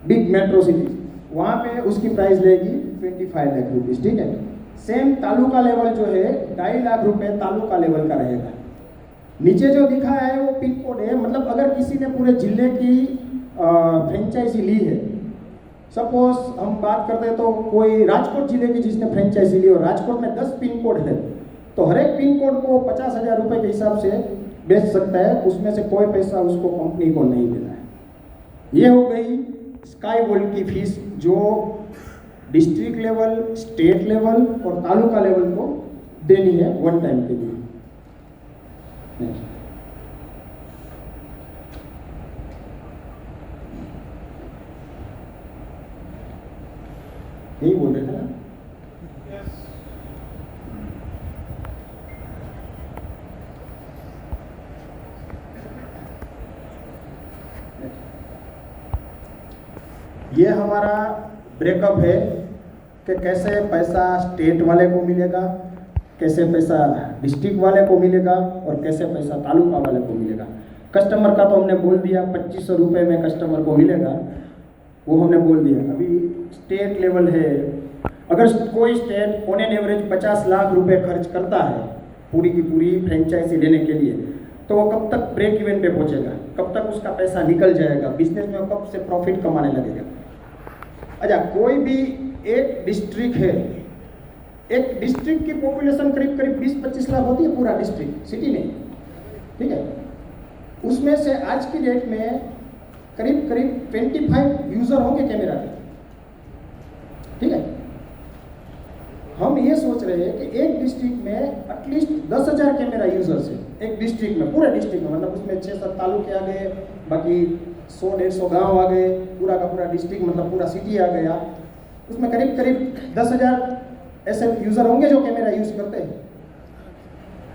बिग मेट्रो सिटी, वहाँ पे उसकी प्राइस रहेगी 25 लाख रुपीज, ठीक है। सेम तालुका लेवल जो है 2.5 लाख रुपए तालुका लेवल का रहेगा। नीचे जो दिखा है वो पिन कोड है, मतलब अगर किसी ने पूरे जिले की फ्रेंचाइजी ली है, सपोज हम बात करते हैं तो कोई राजकोट जिले की जिसने फ्रेंचाइजी ली और राजकोट में 10 पिन कोड है, तो हर एक पिन कोड को 50,000 रुपए के हिसाब से बेच सकता है, उसमें से कोई पैसा उसको कंपनी को नहीं देना है। ये हो गई स्काई वर्ल्ड की फीस जो डिस्ट्रिक्ट लेवल, स्टेट लेवल और तालुका लेवल को देनी है वन टाइम के लिए। यही बोल रहे थे ना। ये हमारा ब्रेकअप है कि कैसे पैसा स्टेट वाले को मिलेगा, कैसे पैसा डिस्ट्रिक्ट वाले को मिलेगा और कैसे पैसा तालुका वाले को मिलेगा। कस्टमर का तो हमने बोल दिया 2500 रुपये में कस्टमर को मिलेगा, वो हमने बोल दिया। अभी स्टेट लेवल है, अगर कोई state on an average 50 lakh रुपए खर्च करता है पूरी की पूरी फ्रेंचाइजी लेने के लिए, तो वो कब तक ब्रेक इवन पे पहुंचेगा, कब तक उसका पैसा निकल जाएगा, बिजनेस में कब से प्रॉफिट कमाने लगेगा। अच्छा, कोई भी एक डिस्ट्रिक्ट है, एक डिस्ट्रिक्ट की पॉपुलेशन करीब 20-25 लाख होती है पूरा डिस्ट्रिक्ट सिटी में, ठीक है। उसमें से आज की डेट में करीब 25 यूजर होंगे कैमरा के, ठीक है। हम ये सोच रहे हैं कि एक डिस्ट्रिक्ट में एटलीस्ट 10,000 कैमरा यूजर्स है एक डिस्ट्रिक्ट में, पूरे डिस्ट्रिक्ट में, मतलब उसमें 6-7 तालुके आ गए, बाकी 100-150 गांव आ गए, पूरा का पूरा डिस्ट्रिक्ट मतलब पूरा सिटी आ गया, उसमें करीब 10,000 ऐसे यूजर होंगे जो कैमरा यूज करते हैं।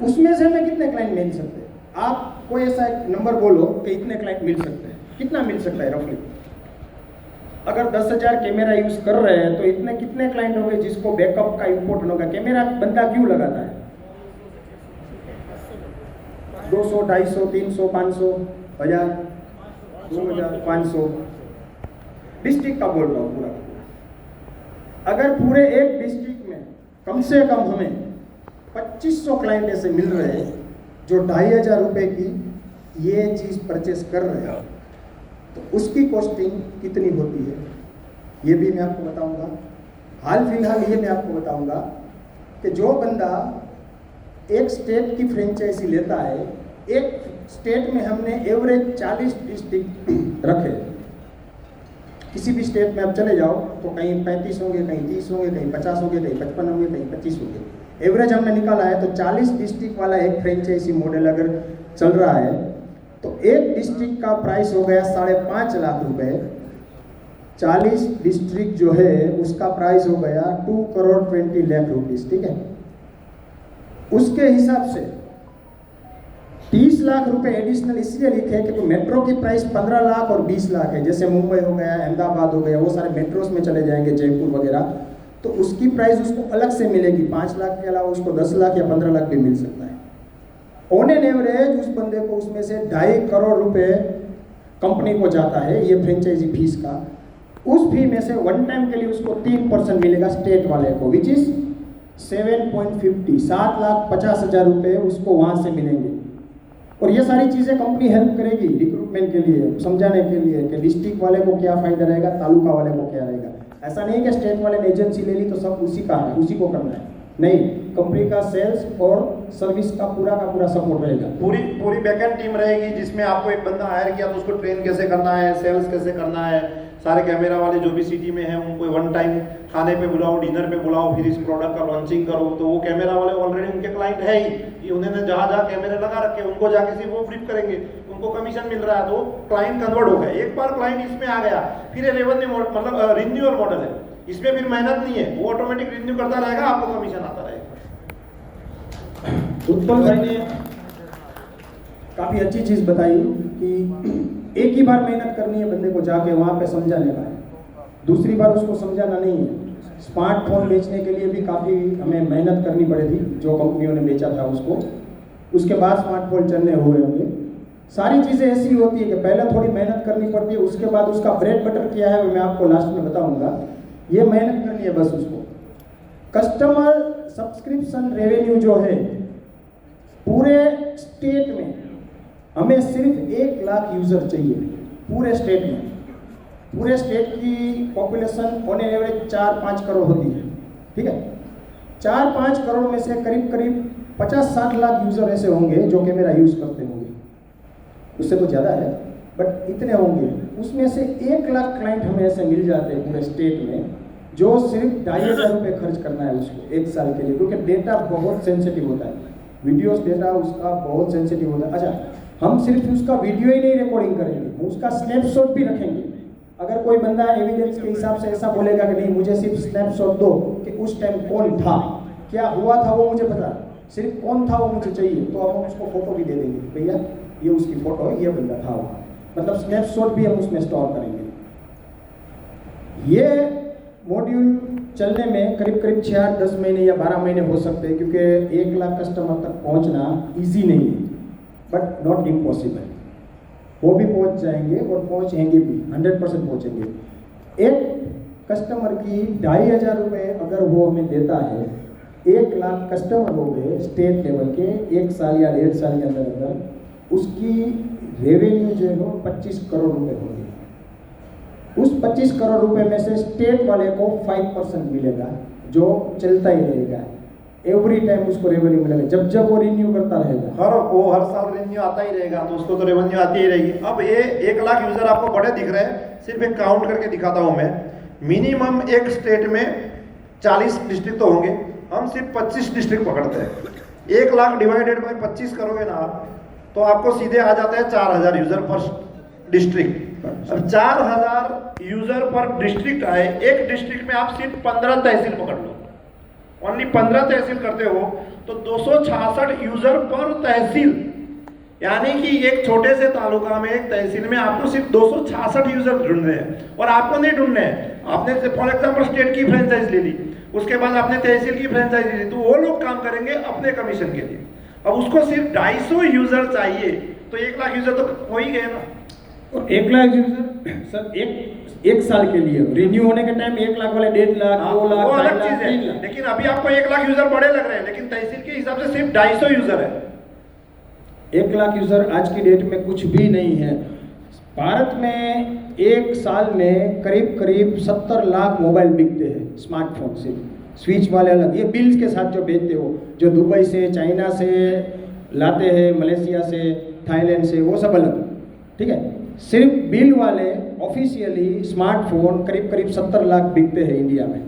उसमें से हमें कितने क्लाइंट मिल सकते हैं? आप कोई ऐसा एक नंबर बोलो कि इतने क्लाइंट मिल सकते हैं, कितना मिल सकता है रफली? अगर 10,000 कैमरा यूज कर रहे हैं तो इतने कितने क्लाइंट होंगे जिसको बैकअप का इम्पोर्टेंट होगा? कैमरा बंदा क्यों लगाता है? 200, 250, 300, 500, 1000, 2000, 500 डिस्ट्रिक्ट का बोल रहा हूँ पूरा। अगर पूरे एक डिस्ट्रिक्ट में कम से कम हमें 2500 क्लाइंट ऐसे मिल रहे हैं जो 2,500 रुपए की ये चीज परचेस कर रहे हैं, तो उसकी कॉस्टिंग कितनी होती है ये भी मैं आपको बताऊंगा। हाल फिलहाल ये मैं आपको बताऊंगा कि जो बंदा एक स्टेट की फ्रेंचाइजी लेता है, एक स्टेट में हमने एवरेज 40 डिस्ट्रिक्ट रखे, किसी भी स्टेट में आप चले जाओ तो कहीं 35 होंगे, कहीं 30 होंगे, कहीं 50 होंगे, कहीं 55 होंगे, कहीं 25 होंगे। एवरेज हमने निकाला है तो 40 डिस्ट्रिक्ट वाला एक फ्रेंचाइजी मॉडल अगर चल रहा है तो एक डिस्ट्रिक्ट का प्राइस हो गया 5.5 लाख रुपए। 40 डिस्ट्रिक्ट जो है उसका प्राइस हो गया 2 करोड़ 20 लाख रुपीस, ठीक है। उसके हिसाब से 30 लाख रुपए एडिशनल इसलिए लिखे कि तो मेट्रो की प्राइस 15 लाख और 20 लाख है, जैसे मुंबई हो गया, अहमदाबाद हो गया, वो सारे मेट्रोस में चले जाएंगे, जयपुर वगैरह, तो उसकी प्राइस उसको अलग से मिलेगी। 5 लाख के अलावा उसको 10 लाख या 15 लाख भी मिल सकता है। ऑन एन एवरेज उस बंदे को उसमें से 2.5 करोड़ रुपए कंपनी को जाता है ये फ्रेंचाइजी फीस का। उस फी में से वन टाइम के लिए उसको 3% मिलेगा स्टेट वाले को, विच इज 7.50, 7,50,000 रुपए उसको वहां से मिलेंगे। और ये सारी चीजें कंपनी हेल्प करेगी रिक्रूटमेंट के लिए, समझाने के लिए कि डिस्ट्रिक्ट वाले को क्या फायदा रहेगा, तालुका वाले को क्या रहेगा। ऐसा नहीं कि स्टेट वाले ने एजेंसी ले ली तो सब उसी का है, उसी को करना है। नहीं, कंपनी का सेल्स और सर्विस का पूरा सपोर्ट रहेगा। पूरी बैकएंड टीम रहेगी, जिसमें आपको एक बंदा हायर किया तो उसको ट्रेन कैसे करना है, सेल्स कैसे करना है, सारे कैमरा वाले जो भी सिटी में हैं उनको वन टाइम खाने पे बुलाओ, डिनर पे बुलाओ, फिर इस प्रोडक्ट का लॉन्चिंग करो। तो वो कैमरा वाले ऑलरेडी उनके क्लाइंट है ही, ये उन्होंने जहाँ कैमरे लगा रखे उनको जाके सिर्फ वो फ्लिप करेंगे, उनको कमीशन मिल रहा है, तो क्लाइंट कन्वर्ट हो गया। एक बार क्लाइंट इसमें आ गया, फिर ये रेवेन्यू मतलब रिन्यूअल मॉडल है, इसमें फिर मेहनत नहीं है, वो ऑटोमेटिक रिन्यू करता रहेगा, आपको कमीशन आता रहेगा। उत्पल भाई ने काफ़ी अच्छी चीज़ बताई कि एक ही बार मेहनत करनी है बंदे को जाके वहाँ पे समझाने का है, दूसरी बार उसको समझाना नहीं है। स्मार्टफोन बेचने के लिए भी काफ़ी हमें मेहनत करनी पड़ी थी, जो कंपनियों ने बेचा था उसको, उसके बाद स्मार्टफोन चलने हुए होंगे। सारी चीज़ें ऐसी होती है कि पहले थोड़ी मेहनत करनी पड़ती है, उसके बाद उसका ब्रेड बटर क्या है वो मैं आपको लास्ट में बताऊँगा। ये मेहनत करनी है बस उसको। कस्टमर सब्सक्रिप्शन रेवेन्यू जो है पूरे स्टेट में हमें सिर्फ 1 लाख यूज़र चाहिए, पूरे स्टेट में। पूरे स्टेट की पॉपुलेशन ऑन एवरेज 4-5 करोड़ होती है, ठीक है। 4-5 करोड़ में से करीब करीब 50-60 लाख यूज़र ऐसे होंगे जो कि मेरा यूज़ करते होंगे, उससे तो ज़्यादा है बट इतने होंगे। उसमें से 1 लाख क्लाइंट हमें ऐसे मिल जाते हैं पूरे स्टेट में, जो सिर्फ 2,500 रुपये खर्च करना है उसको 1 साल के लिए, क्योंकि डेटा बहुत सेंसिटिव होता है, वीडियोस डेटा उसका बहुत सेंसिटिव होता है। अच्छा, हम सिर्फ उसका वीडियो ही नहीं रिकॉर्डिंग करेंगे, हम उसका स्नैपशॉट भी रखेंगे। अगर कोई बंदा एविडेंस के हिसाब से ऐसा बोलेगा कि नहीं मुझे सिर्फ स्नैपशॉट दो कि उस टाइम कौन था, क्या हुआ था वो मुझे पता, सिर्फ कौन था वो मुझे चाहिए, तो हम उसको फोटो भी दे देंगे, भैया ये उसकी फोटो है, ये बंदा था वहाँ, मतलब स्नैपशॉट भी हम उसमें स्टोर करेंगे। ये मॉड्यूल चलने में करीब करीब 6-10 महीने या 12 महीने हो सकते हैं, क्योंकि 1 लाख कस्टमर तक पहुंचना इजी नहीं है, बट नॉट इम्पॉसिबल। वो भी पहुंच जाएंगे और पहुंचेंगे भी, 100% पहुंचेंगे। एक कस्टमर की 2,500 रुपये अगर वो हमें देता है, 1 लाख कस्टमर हो गए स्टेट लेवल के 1 साल या 1.5 साल के अंदर, उसकी रेवेन्यू जो है वो 25 करोड़ रुपये होगी। उस 25 करोड़ रुपए में से स्टेट वाले को 5% मिलेगा, जो चलता ही रहेगा, एवरी टाइम उसको रेवेन्यू मिलेगा, जब जब वो रिन्यू करता रहेगा। हर साल रिन्यू आता ही रहेगा, तो उसको तो रेवेन्यू आती ही रहेगी। अब ये 1 लाख यूजर आपको बड़े दिख रहे हैं, सिर्फ एक काउंट करके दिखाता हूँ मैं। मिनिमम एक स्टेट में 40 डिस्ट्रिक्ट तो होंगे, हम सिर्फ 25 डिस्ट्रिक्ट पकड़ते हैं। 1 लाख डिवाइडेड बाई 25 करोगे ना आप, तो आपको सीधे आ जाता है 4,000 यूजर पर डिस्ट्रिक्ट। अब 4,000 यूजर पर डिस्ट्रिक्ट आए, एक डिस्ट्रिक्ट में आप सिर्फ 15 तहसील पकड़ लो, ओनली 15 तहसील करते हो तो 266 यूजर पर तहसील, यानी कि एक छोटे से तालुका में एक तहसील में आपको सिर्फ 266 यूजर ढूंढने हैं। और आपको नहीं ढूंढने हैं, आपने फॉर एग्जाम्पल स्टेट की फ्रेंचाइज ले ली, उसके बाद आपने तहसील की फ्रेंचाइज ले ली, तो वो लोग काम करेंगे अपने कमीशन के लिए। अब उसको सिर्फ 250 यूजर चाहिए, तो 1 लाख यूजर तो हो ही गए ना। और 1 लाख यूजर सर एक साल के लिए, रिन्यू होने के टाइम 1 लाख वाले 1.5 लाख 2 लाख, वो अलग 3 चीज है, लाख। लेकिन अभी आपको 1 लाख यूजर बड़े लग रहे हैं, लेकिन तहसील के हिसाब से सिर्फ 250 यूजर है। 1 लाख यूजर आज की डेट में कुछ भी नहीं है। भारत में एक साल में करीब करीब 70 लाख मोबाइल बिकते हैं, स्मार्टफोन से, स्विच वाले अलग, ये बिल्स के साथ जो बेचते हो, जो दुबई से चाइना से लाते हैं, मलेशिया से, थाईलैंड से, वो सब अलग, ठीक है। सिर्फ बिल वाले ऑफिशियली स्मार्टफोन करीब करीब 70 लाख बिकते हैं इंडिया में।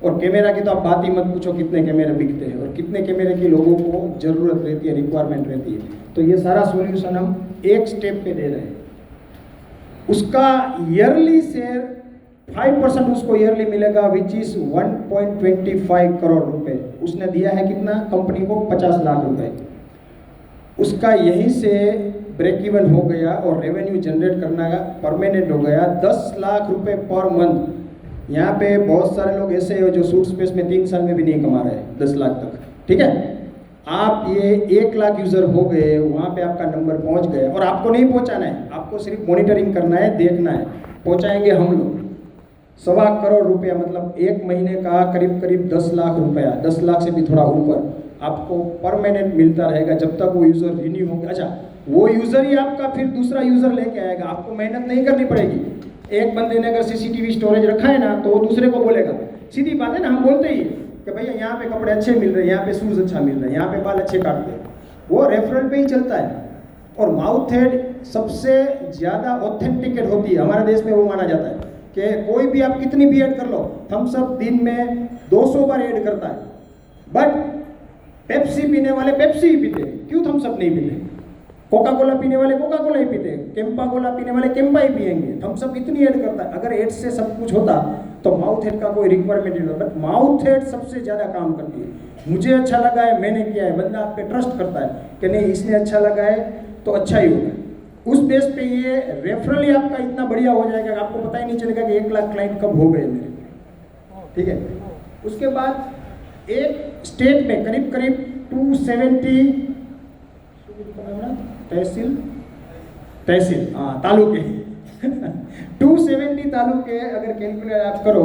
और कैमरा की तो आप बात ही मत पूछो, कितने कैमरे बिकते हैं और कितने कैमरे की लोगों को ज़रूरत रहती है, रिक्वायरमेंट रहती है। तो ये सारा सॉल्यूशन हम एक स्टेप पे दे रहे हैं। उसका ईयरली शेयर 5% उसको ईयरली मिलेगा, विच इज़ 1.25 करोड़ रुपए। उसने दिया है कितना कंपनी को, 50 लाख रुपए। उसका यहीं से ब्रेक इवन हो गया और रेवेन्यू जनरेट करना परमानेंट हो गया, 10 लाख रुपए पर मंथ। यहाँ पे बहुत सारे लोग ऐसे हैं जो सूट स्पेस में 3 साल में भी नहीं कमा रहे हैं 10 लाख तक, ठीक है। आप ये 1 लाख यूज़र हो गए, वहाँ पे आपका नंबर पहुँच गया, और आपको नहीं पहुँचाना है, आपको सिर्फ मॉनिटरिंग करना है, देखना है। पहुँचाएंगे हम लोग 1.25 करोड़ रुपया, मतलब 1 महीने का करीब करीब 10 लाख रुपया, 10 लाख से भी थोड़ा ऊपर आपको परमानेंट मिलता रहेगा जब तक वो यूज़र रिन्यू होगा। अच्छा, वो यूज़र ही आपका फिर दूसरा यूज़र लेके आएगा, आपको मेहनत नहीं करनी पड़ेगी। एक बंदे ने अगर CCTV स्टोरेज रखा है ना, तो वो दूसरे को बोलेगा, सीधी बात है ना, हम बोलते ही कि भैया यहाँ पे कपड़े अच्छे मिल रहे हैं, यहाँ पे शूज़ अच्छा मिल रहा है, यहाँ पे बाल अच्छे काटते हैं, वो रेफरल पे ही चलता है। और माउथ हेड सबसे ज़्यादा ऑथेंटिकेट होती है हमारे देश में, वो माना जाता है कि कोई भी आप कितनी भी ऐड कर लो, थम्स अप दिन में 200 बार ऐड करता है, बट पेप्सी पीने वाले पेप्सी ही पीते हैं, क्यों थम्स अप नहीं पीते? कोका कोला पीने वाले कोका कोला ही पीते हैं, केम्पा कोला पीने वाले केम्पा ही पिएंगे। थम्स अप इतनी ऐड करता है। अगर ऐड से सब कुछ होता तो माउथ हेड का कोई रिक्वायरमेंट नहीं होता, बट माउथ हेड सबसे ज़्यादा काम करती है। मुझे अच्छा लगा है, मैंने किया है, बंदा आप पे ट्रस्ट करता है कि नहीं इसने अच्छा लगा है तो अच्छा ही होगा। उस बेस पे ये रेफरल ही आपका इतना बढ़िया हो जाएगा कि आपको पता ही नहीं चलेगा कि 1 लाख क्लाइंट कब हो गए मेरे, ठीक है। उसके बाद एक स्टेट में करीब करीब 270 तहसील तालुके 270 तालुके अगर कैलकुलेट आप करो,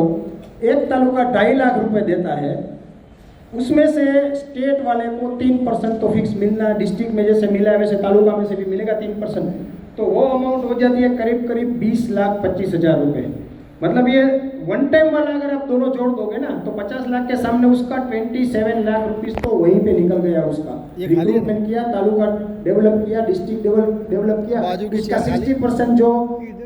एक तालुका 2.5 लाख रुपए देता है, उसमें से स्टेट वाले को 3% तो फिक्स मिलना, डिस्ट्रिक्ट में जैसे मिला है वैसे तालुका में से भी मिलेगा 3%, तो वो अमाउंट हो जाती है करीब करीब 20,25,000 रुपये। मतलब ये वन टाइम वाला अगर आप दोनों जोड़ दोगे ना तो 50 लाख के सामने उसका 27 लाख रुपीस तो वहीं पे निकल गया उसका। रिक्रूटमेंट किया, तालुका डेवलप किया, डिस्ट्रिक्ट डेवलप किया, इसका 60% जो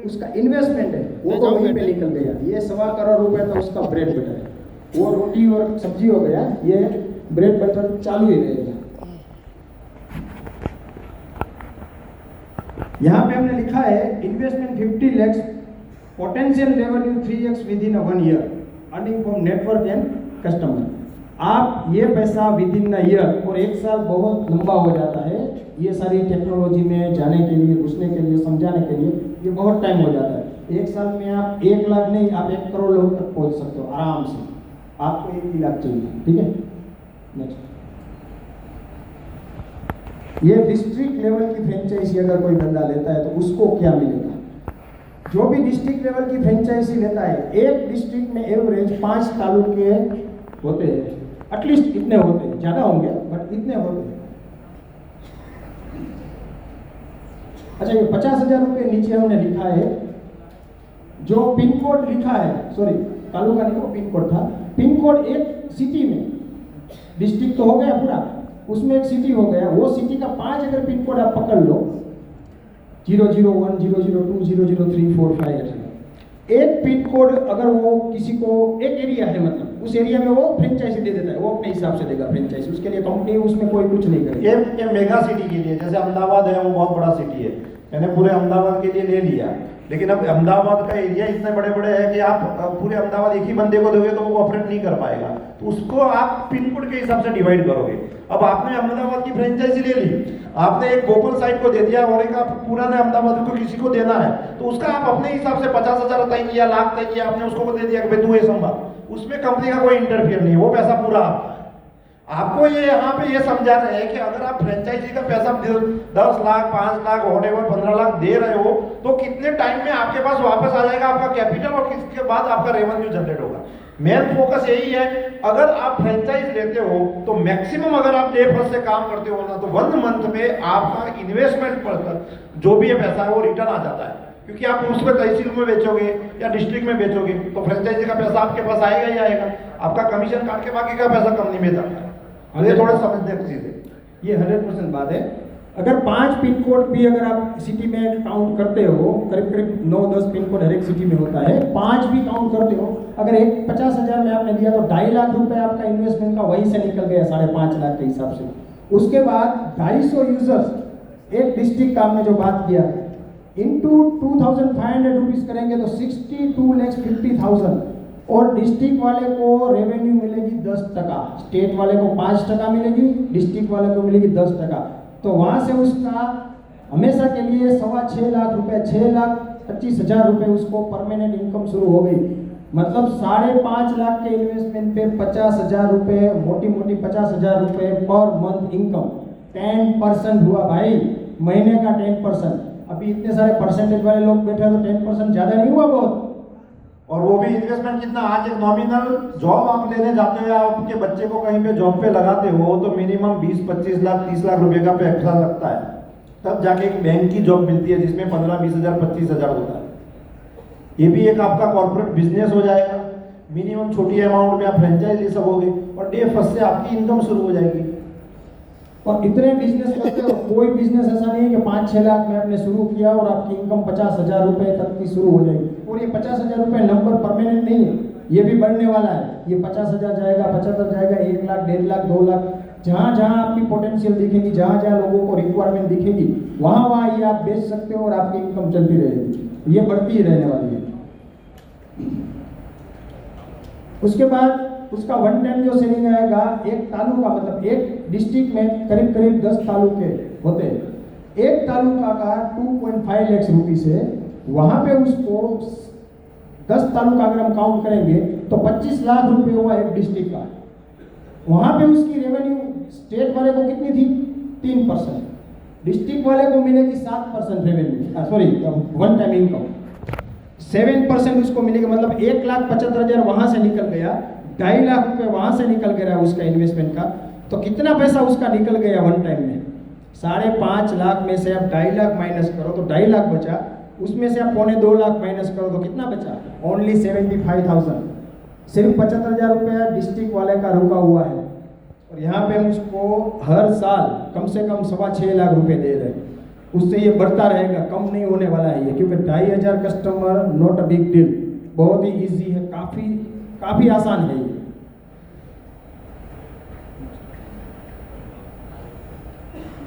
उसका इन्वेस्टमेंट है वो तो वहीं पे निकल गया। ये 1.25 करोड़ रुपए तो उसका ब्रेड बटर है, वो रोटी और सब्जी हो गया, ये ब्रेड बटर चालू ही रहेगा। यहाँ पे हमने लिखा है investment 50 lakhs, potential revenue 3x with in 1 year, earning from network and customer. आप ये पैसा विद इन अ ईयर, और 1 साल बहुत लंबा हो जाता है, ये सारी टेक्नोलॉजी में जाने के लिए, घुसने के लिए, समझाने के लिए ये बहुत टाइम हो जाता है। 1 साल में आप 1 लाख नहीं, आप 1 करोड़ लोग तक पहुंच सकते हो आराम से। आपको 1 ही लाख चाहिए, ठीक है। नेक्स्ट, ये डिस्ट्रिक्ट लेवल की फ्रेंचाइजी अगर कोई बंदा लेता है तो उसको क्या मिलेगा? जो भी डिस्ट्रिक्ट लेवल की फ्रेंचाइजी लेता है, एक डिस्ट्रिक्ट में एवरेज 5 तालुके होते हैं, एटलीस्ट इतने होते हैं, ज्यादा होंगे बट इतने होते हैं। अच्छा, ये 50,000 रुपये नीचे हमने लिखा है, जो पिन कोड लिखा है, सॉरी तालुका नहीं, वो पिन कोड था। पिन कोड एक सिटी में, डिस्ट्रिक्ट तो हो गया पूरा, उसमें एक सिटी हो गया, वो सिटी का 5 अगर पिन कोड आप पकड़ लो, 001, 002, 003, 4, 5, एक पिन कोड अगर वो किसी को, एक एरिया है मतलब उस एरिया में वो फ्रेंचाइजी दे देता है, वो अपने हिसाब से देगा फ्रेंचाइजी, उसके लिए कंपनी उसमें कोई कुछ नहीं करेगी। ये मेगा सिटी के लिए, जैसे अहमदाबाद है वो बहुत बड़ा सिटी है, मैंने पूरे अहमदाबाद के लिए ले लिया, लेकिन अब अहमदाबाद का एरिया इतने बड़े बड़े है कि आप पूरे अहमदाबाद एक ही बंदे को दोगे तो वो ऑपरेट नहीं कर पाएगा, तो उसको आप पिन कोड के हिसाब से डिवाइड करोगे। अब आपने अहमदाबाद की फ्रेंचाइजी ले ली, आपने एक गोकुल साइड को दे दिया और एक आप पूरा ने अहमदाबाद को किसी को देना है, तो उसका आप अपने हिसाब से 50,000 तय किया, लाख तय किया, आपने उसको दे दिया कि भाई तू ये संभाल, उसमें कंपनी का कोई इंटरफियर नहीं, वो पैसा पूरा आपको ये यहाँ पे ये समझा रहे हैं कि अगर आप फ्रेंचाइजी का पैसा 10 लाख, 5 लाख, व्हाटएवर 15 लाख दे रहे हो तो कितने टाइम में आपके पास वापस आ जाएगा आपका कैपिटल और किसके बाद आपका रेवेन्यू जनरेट होगा। मेन फोकस यही है, अगर आप फ्रेंचाइज लेते हो तो मैक्सिमम अगर आप डे फर्स्ट से काम करते हो ना तो 1 मंथ में आपका इन्वेस्टमेंट पर जो भी ये पैसा है वो रिटर्न आ जाता है, क्योंकि आप उसमें तहसील में बेचोगे या डिस्ट्रिक्ट में बेचोगे तो फ्रेंचाइजी का पैसा आपके पास आएगा ही आएगा, आपका कमीशन काट के बाकी का पैसा कंपनी में जाता है। ये थोड़ा समझने की चीज है, ये 100% बात है। अगर 5 पिन कोड भी अगर आप सिटी में काउंट करते हो, करीब करीब 9-10 पिन कोड हर एक सिटी में होता है, 5 भी काउंट करते हो, अगर एक 50,000 में आपने दिया तो 2.5 लाख रुपए आपका इन्वेस्टमेंट का वहीं से निकल गया 5.5 लाख के हिसाब से। उसके बाद 250 यूजर्स एक डिस्ट्रिक्ट का आपने जो बात किया, इंटू 2,500 रुपीज करेंगे तो 62,50,000, और डिस्ट्रिक्ट वाले को रेवेन्यू मिलेगी 10%, स्टेट वाले को 5% मिलेगी, डिस्ट्रिक्ट वाले को मिलेगी 10%, तो वहां से उसका हमेशा के लिए 6.25 लाख रुपए, 6,25,000 रुपए उसको परमानेंट इनकम शुरू हो गई। मतलब 5.5 लाख के इन्वेस्टमेंट पे 50,000 रुपए, मोटी मोटी 50,000 रुपए पर मंथ इनकम, 10% हुआ भाई, महीने का 10%। अभी इतने सारे परसेंटेज वाले लोग बैठे तो 10% ज्यादा नहीं हुआ बहुत? और वो भी इन्वेस्टमेंट कितना, आज एक नॉमिनल जॉब आप लेने जाते हो या आपके बच्चे को कहीं पे जॉब पे लगाते हो तो मिनिमम 20-25 लाख 30 लाख रुपए का पैसा लगता है, तब जाके एक बैंक की जॉब मिलती है जिसमें 15-20 हज़ार 25 हज़ार होता है। ये भी एक आपका कॉर्पोरेट बिजनेस हो जाएगा, मिनिमम छोटी अमाउंट में आप फ्रेंचाइज ले सकोगे और डे फर्स्ट से आपकी इनकम शुरू हो जाएगी। और इतने बिजनेस करते हो, कोई बिजनेस ऐसा नहीं है कि 5-6 लाख में आपने शुरू किया और आपकी इनकम 50,000 रुपए तक की शुरू हो जाएगी। और ये 50,000 रुपए नंबर परमानेंट नहीं है, ये भी बढ़ने वाला है। ये 50,000 जाएगा, 75 जाएगा, 1 लाख, 1.5 लाख, 2 लाख, जहाँ जहाँ आपकी पोटेंशियल दिखेगी, जहाँ जहाँ लोगों को रिक्वायरमेंट दिखेगी, वहाँ वहाँ ये आप बेच सकते हो और आपकी इनकम चलती रहेगी, ये बढ़ती ही रहने वाली है। उसके बाद उसका वन टाइम जो सेलिंग आएगा, एक तालुका मतलब एक डिस्ट्रिक्ट में करीब करीब 10 तालुके होते हैं। एक तालुका का 2.5 लाख रुपीस है, वहाँ पे उसको 10 तालुका अगर हम काउंट करेंगे तो 25 लाख रुपए हुआ एक डिस्ट्रिक्ट का। वहाँ पे उसकी रेवेन्यू स्टेट वाले को कितनी थी? 3%, डिस्ट्रिक्ट वाले को मिलेगी 7% revenue, sorry one time income 7% उसको मिलेगा। मतलब 1,75,000 वहाँ से निकल गया, 2.5 लाख रुपए वहाँ से निकल गया उसका इन्वेस्टमेंट का। तो कितना पैसा उसका निकल गया वन टाइम में? 5.5 लाख में से आप 2.5 लाख माइनस करो तो 2.5 लाख बचा, उसमें से आप 2.25 लाख माइनस करो तो कितना बचा? ओनली 75,000। सिर्फ 75,000 रुपया डिस्ट्रिक्ट वाले का रुका हुआ है और यहाँ पे हम उसको हर साल कम से कम 6.25 लाख रुपए दे रहे हैं। उससे ये बढ़ता रहेगा, कम नहीं होने वाला है ये, क्योंकि 2,500 customer not a big deal, बहुत ही इजी है, काफी आसान है ये।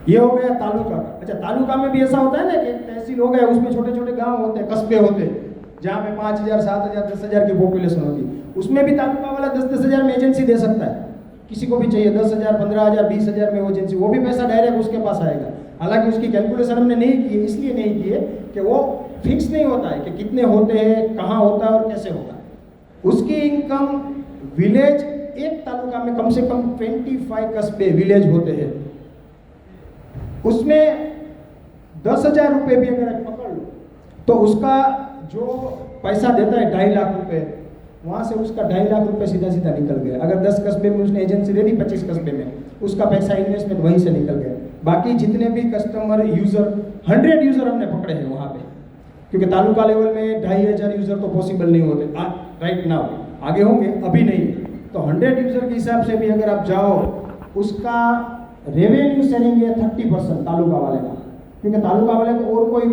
ये हो गया तालुका का। अच्छा, तालुका में भी ऐसा होता है ना कि तहसील हो गया, उसमें छोटे छोटे गांव होते हैं, कस्बे होते हैं, जहाँ पे 5,000, 7,000, 10,000 की पॉपुलेशन होती है। उसमें भी तालुका वाला 10-10 हज़ार में एजेंसी दे सकता है, किसी को भी चाहिए 10,000, 15,000, 20,000 में एजेंसी, वो भी पैसा डायरेक्ट उसके पास आएगा। हालांकि उसकी कैलकुलेशन हमने नहीं की है, इसलिए नहीं की है कि वो फिक्स नहीं होता है कि कितने होते हैं, कहाँ होता है और कैसे होता है। उसकी इनकम विलेज, एक तालुका में कम से कम 25 कस्बे विलेज होते हैं, उसमें 10,000 रुपये भी अगर आप पकड़ लो तो उसका जो पैसा देता है 2.5 लाख रुपए, वहाँ से उसका 2.5 लाख रुपए सीधा सीधा निकल गया। अगर 10 कस्बे में उसने एजेंसी दे दी, 25 कस्बे में उसका पैसा इन्वेस्टमेंट वहीं से निकल गया। बाकी जितने भी कस्टमर यूज़र, 100 यूज़र हमने पकड़े हैं वहाँ पे, क्योंकि तालुका लेवल में 2,500 यूज़र तो पॉसिबल नहीं होते राइट नाउ, आगे होंगे, अभी नहीं। तो 100 यूज़र के हिसाब से भी अगर आप जाओ, उसका रेवेन्यू सेलिंग है 30% तालुका वाले का, क्योंकि तालुका वाले को और कोई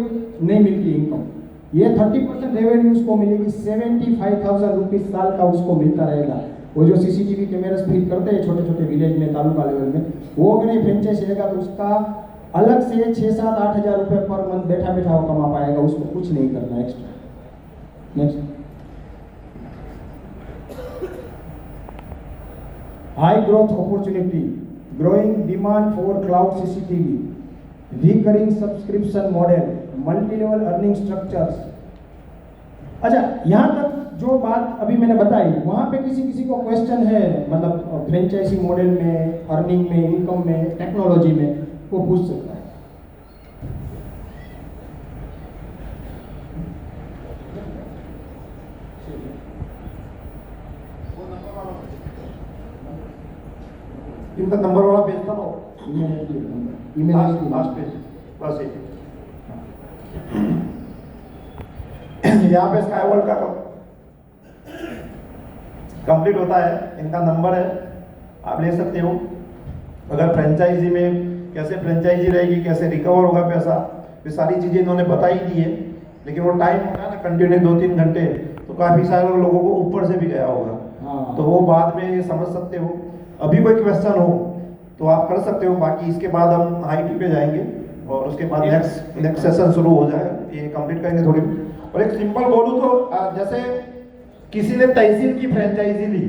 नहीं मिलती इनकम। ये 30% रेवेन्यू उसको मिलेगी, 75,000 रुपीज़ साल का उसको मिलता रहेगा। वो जो CCTV कैमरास फिट करते हैं छोटे छोटे विलेज में, तालुका लेवल में, वो अगर ये फ्रेंचाइज रहेगा तो उसका अलग से 6-7-8 हज़ार रुपये पर मंथ बैठा बैठा वो कमा पाएगा, उसको कुछ नहीं करना extra. Next, high growth opportunity, growing demand for cloud CCTV, recurring subscription model, multi level earning structures. अच्छा, यहाँ तक जो बात अभी मैंने बताई, वहाँ पे किसी को क्वेश्चन है, मतलब फ्रेंचाइजी मॉडल में, अर्निंग में, इनकम में, टेक्नोलॉजी में, वो पूछ सकता है। इनका नंबर वाला पेज था ना, ईमेल लास्ट पेज, बस ये यहाँ पे स्काई वर्ल्ड का कंप्लीट होता है। इनका नंबर है, आप ले सकते हो। अगर फ्रेंचाइजी में कैसे फ्रेंचाइजी रहेगी, कैसे रिकवर होगा पैसा, ये सारी चीज़ें इन्होंने बताई दी है। लेकिन वो टाइम होगा ना कंटिन्यू 2-3 घंटे, तो काफ़ी सारे लोगों को ऊपर से भी गया होगा। तो वो बाद में समझ सकते हो। अभी कोई क्वेश्चन हो तो आप कर सकते हो, बाकी इसके बाद हम IT पे जाएंगे और उसके बाद नेक्स्ट सेशन शुरू हो जाएगा, ये कंप्लीट करेंगे थोड़ी। और एक सिंपल बोलूँ तो जैसे किसी ने तहसील की फ्रेंचाइजी ली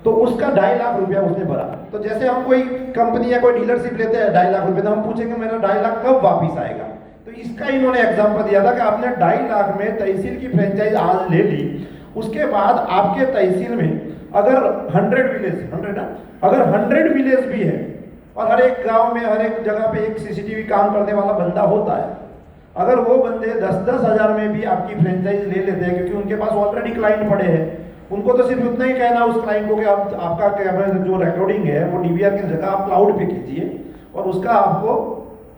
तो उसका 2.5 लाख रुपया उसने भरा। तो जैसे हम कोई कंपनी या कोई डीलरशिप लेते हैं 2.5 लाख रुपये, तो हम पूछेंगे मेरा 2.5 लाख कब वापिस आएगा। तो इसका इन्होंने एग्जाम्पल दिया था कि आपने 2.5 लाख में तहसील की फ्रेंचाइज आज ले ली, उसके बाद आपके तहसील में अगर 100 विलेज भी है और हर एक गांव में, हर एक जगह पे एक CCTV काम करने वाला बंदा होता है, अगर वो बंदे 10-10 हज़ार में भी आपकी फ्रेंचाइज ले लेते हैं, क्योंकि उनके पास ऑलरेडी क्लाइंट पड़े हैं, उनको तो सिर्फ उतना ही कहना उस क्लाइंट को कि आप आपका कैमरा जो रिकॉर्डिंग है वो DVR की जगह आप क्लाउड पे कीजिए और उसका आपको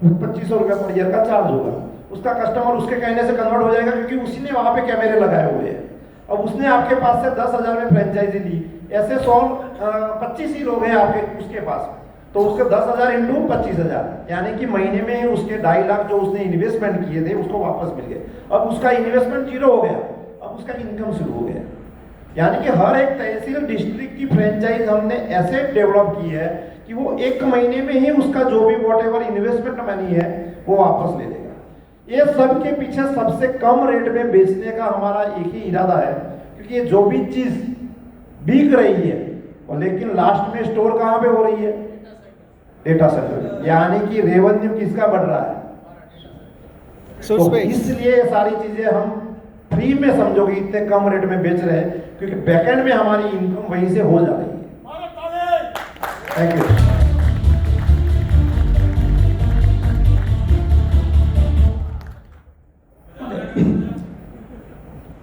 2,500 रुपये पर ईयर का चार्ज होगा। उसका कस्टमर उसके कहने से कन्वर्ट हो जाएगा, क्योंकि उसी ने वहाँ पे कैमरे लगाए हुए हैं। अब उसने आपके पास से 10,000 में फ्रेंचाइजी ली, ऐसे 25 ही लोग हैं आपके उसके पास, तो उसके 10,000 इंटू 25,000, यानी कि महीने में उसके 2.5 लाख जो उसने इन्वेस्टमेंट किए थे उसको वापस मिल गए। अब उसका इन्वेस्टमेंट जीरो हो गया, अब उसका इनकम शुरू हो गया। यानी कि हर एक तहसील डिस्ट्रिक्ट की फ्रेंचाइज हमने ऐसे डेवलप की है कि वो 1 महीने में ही उसका जो भी वॉटेवर इन्वेस्टमेंट मनी है वो वापस ले लेगा। ये सब के पीछे सबसे कम रेट में बेचने का हमारा एक ही इरादा है, क्योंकि ये जो भी चीज बिक रही है और लेकिन लास्ट में स्टोर कहाँ पे हो रही है? Data centre. यानी कि रेवेन्यू किसका बढ़ रहा है? तो इसलिए ये सारी चीजें हम फ्री में समझो कि इतने कम रेट में बेच रहे हैं, क्योंकि बैकएंड में हमारी इनकम वहीं से हो जा रही है। Thank you.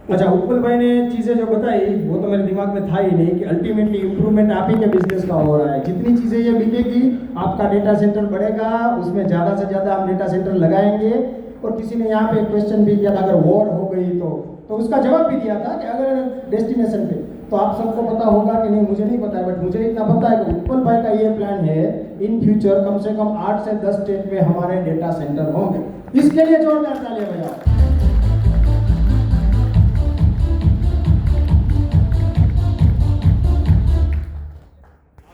अच्छा, उत्पल भाई ने चीज़ें जो बताई वो तो मेरे दिमाग में था ही नहीं कि अल्टीमेटली इम्प्रूवमेंट आप ही के बिजनेस का हो रहा है। जितनी चीज़ें ये बिकेगी आपका डेटा सेंटर बढ़ेगा, उसमें ज़्यादा से ज़्यादा आप डेटा सेंटर लगाएंगे। और किसी ने यहाँ पे क्वेश्चन भी किया था अगर वॉर हो गई तो उसका जवाब भी दिया था कि अगर डेस्टिनेशन पे, तो आप सबको पता होगा कि नहीं मुझे नहीं पता है, बट मुझे इतना पता है कि उत्पल भाई का ये प्लान है इन फ्यूचर कम से कम 8 से 10 स्टेट में हमारे डेटा सेंटर होंगे। इसके लिए जोरदार तालियां बजाओ।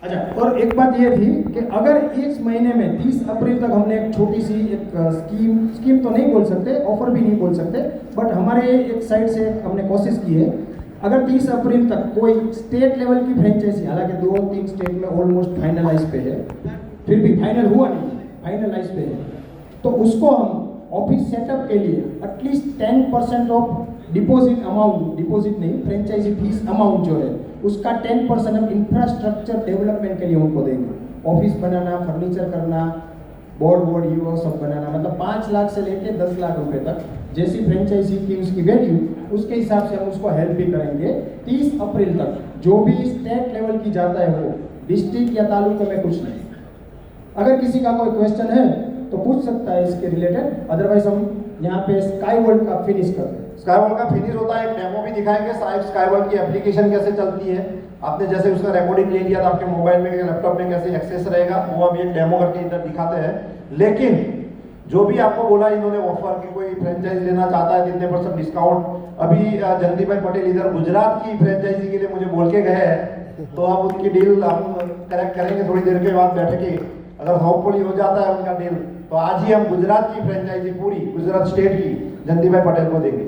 अच्छा, और एक बात ये थी कि अगर इस महीने में 30 अप्रैल तक हमने एक छोटी सी एक स्कीम तो नहीं बोल सकते, ऑफर भी नहीं बोल सकते, बट हमारे एक साइड से हमने कोशिश की है, अगर 30 अप्रैल तक कोई स्टेट लेवल की फ्रेंचाइजी, हालांकि 2-3 स्टेट में ऑलमोस्ट फाइनलाइज पे है, फिर भी फाइनल हुआ नहीं, फाइनलाइज पे है, तो उसको हम ऑफिस सेटअप के लिए at least 10% of deposit amount, deposit नहीं, फ्रेंचाइजी फीस अमाउंट जो है उसका 10% हम इंफ्रास्ट्रक्चर डेवलपमेंट के लिए उनको देंगे। ऑफिस बनाना, फर्नीचर करना, बोर्ड ये वो सब बनाना, मतलब 5 लाख से लेके 10 लाख रुपए तक जैसी फ्रेंचाइजी की उसकी वैल्यू, उसके हिसाब से हम उसको हेल्प भी करेंगे। 30 अप्रैल तक जो भी स्टेट लेवल की जाता है वो, डिस्ट्रिक्ट या तालुके में कुछ नहीं। अगर किसी का कोई क्वेश्चन है तो पूछ सकता है इसके रिलेटेड, अदरवाइज हम यहाँ पे स्काई वर्ल्ड का फिनिश करते हैं। स्काई वर्ल्ड का फिनिश होता है, एक डेमो भी दिखाएंगे स्काई वर्ल्ड की एप्लीकेशन कैसे चलती है। आपने जैसे उसका रिकॉर्डिंग ले लिया था, आपके मोबाइल में लैपटॉप में कैसे एक्सेस रहेगा वो अभी एक डेमो करके इधर दिखाते हैं। लेकिन जो भी आपको बोला इन्होंने ऑफर की, कोई फ्रेंचाइज लेना चाहता है इतने % डिस्काउंट, अभी जगदीप भाई पटेल इधर गुजरात की फ्रेंचाइजी के लिए मुझे बोल के गए हैं, तो अब उनकी डील हम करेक्ट करेंगे थोड़ी देर के बाद बैठ के। अगर होपफुली हो जाता है उनका डील तो आज ही हम गुजरात की फ्रेंचाइजी पूरी गुजरात स्टेट की जगदीप भाई पटेल को देंगे।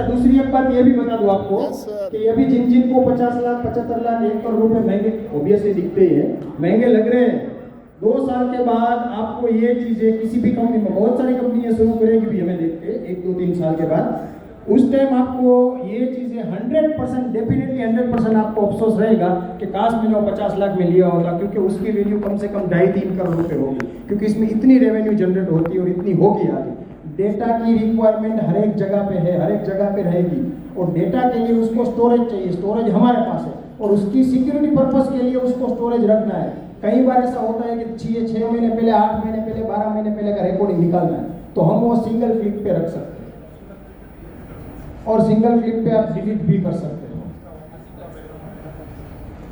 दूसरी एक बात ये भी बता दूं आपको कि अभी जिन को 50 लाख 75 लाख 1 करोड़ रुपए महंगे ऑब्वियसली दिखते ही है, महंगे लग रहे हैं, 2 साल के बाद आपको ये चीजें किसी भी कंपनी में, बहुत सारी कंपनियां शुरू करेंगी भी हमें देख के 1-2-3 साल के बाद, उस टाइम आपको ये चीजें 100% डेफिनेटली 100% आपको अफसोस रहेगा कि काश मैंने 50 लाख में लिया होगा, क्योंकि उसकी वैल्यू कम से कम 2.5-3 करोड़ रुपए होगी, क्योंकि इसमें इतनी रेवेन्यू जनरेट होती है और इतनी होगी आगे। डेटा की रिक्वायरमेंट हर एक जगह पे है, हर एक जगह पे रहेगी, और डेटा के लिए उसको स्टोरेज चाहिए, स्टोरेज हमारे पास है, और उसकी सिक्योरिटी पर्पस के लिए उसको स्टोरेज रखना है। कई बार ऐसा होता है कि 6 महीने पहले, 8 महीने पहले, 12 महीने पहले का रिकॉर्डिंग निकालना है, तो हम वो सिंगल क्लिक पे रख सकते हैं, और सिंगल क्लिक पे आप डिलीट भी कर सकते हो।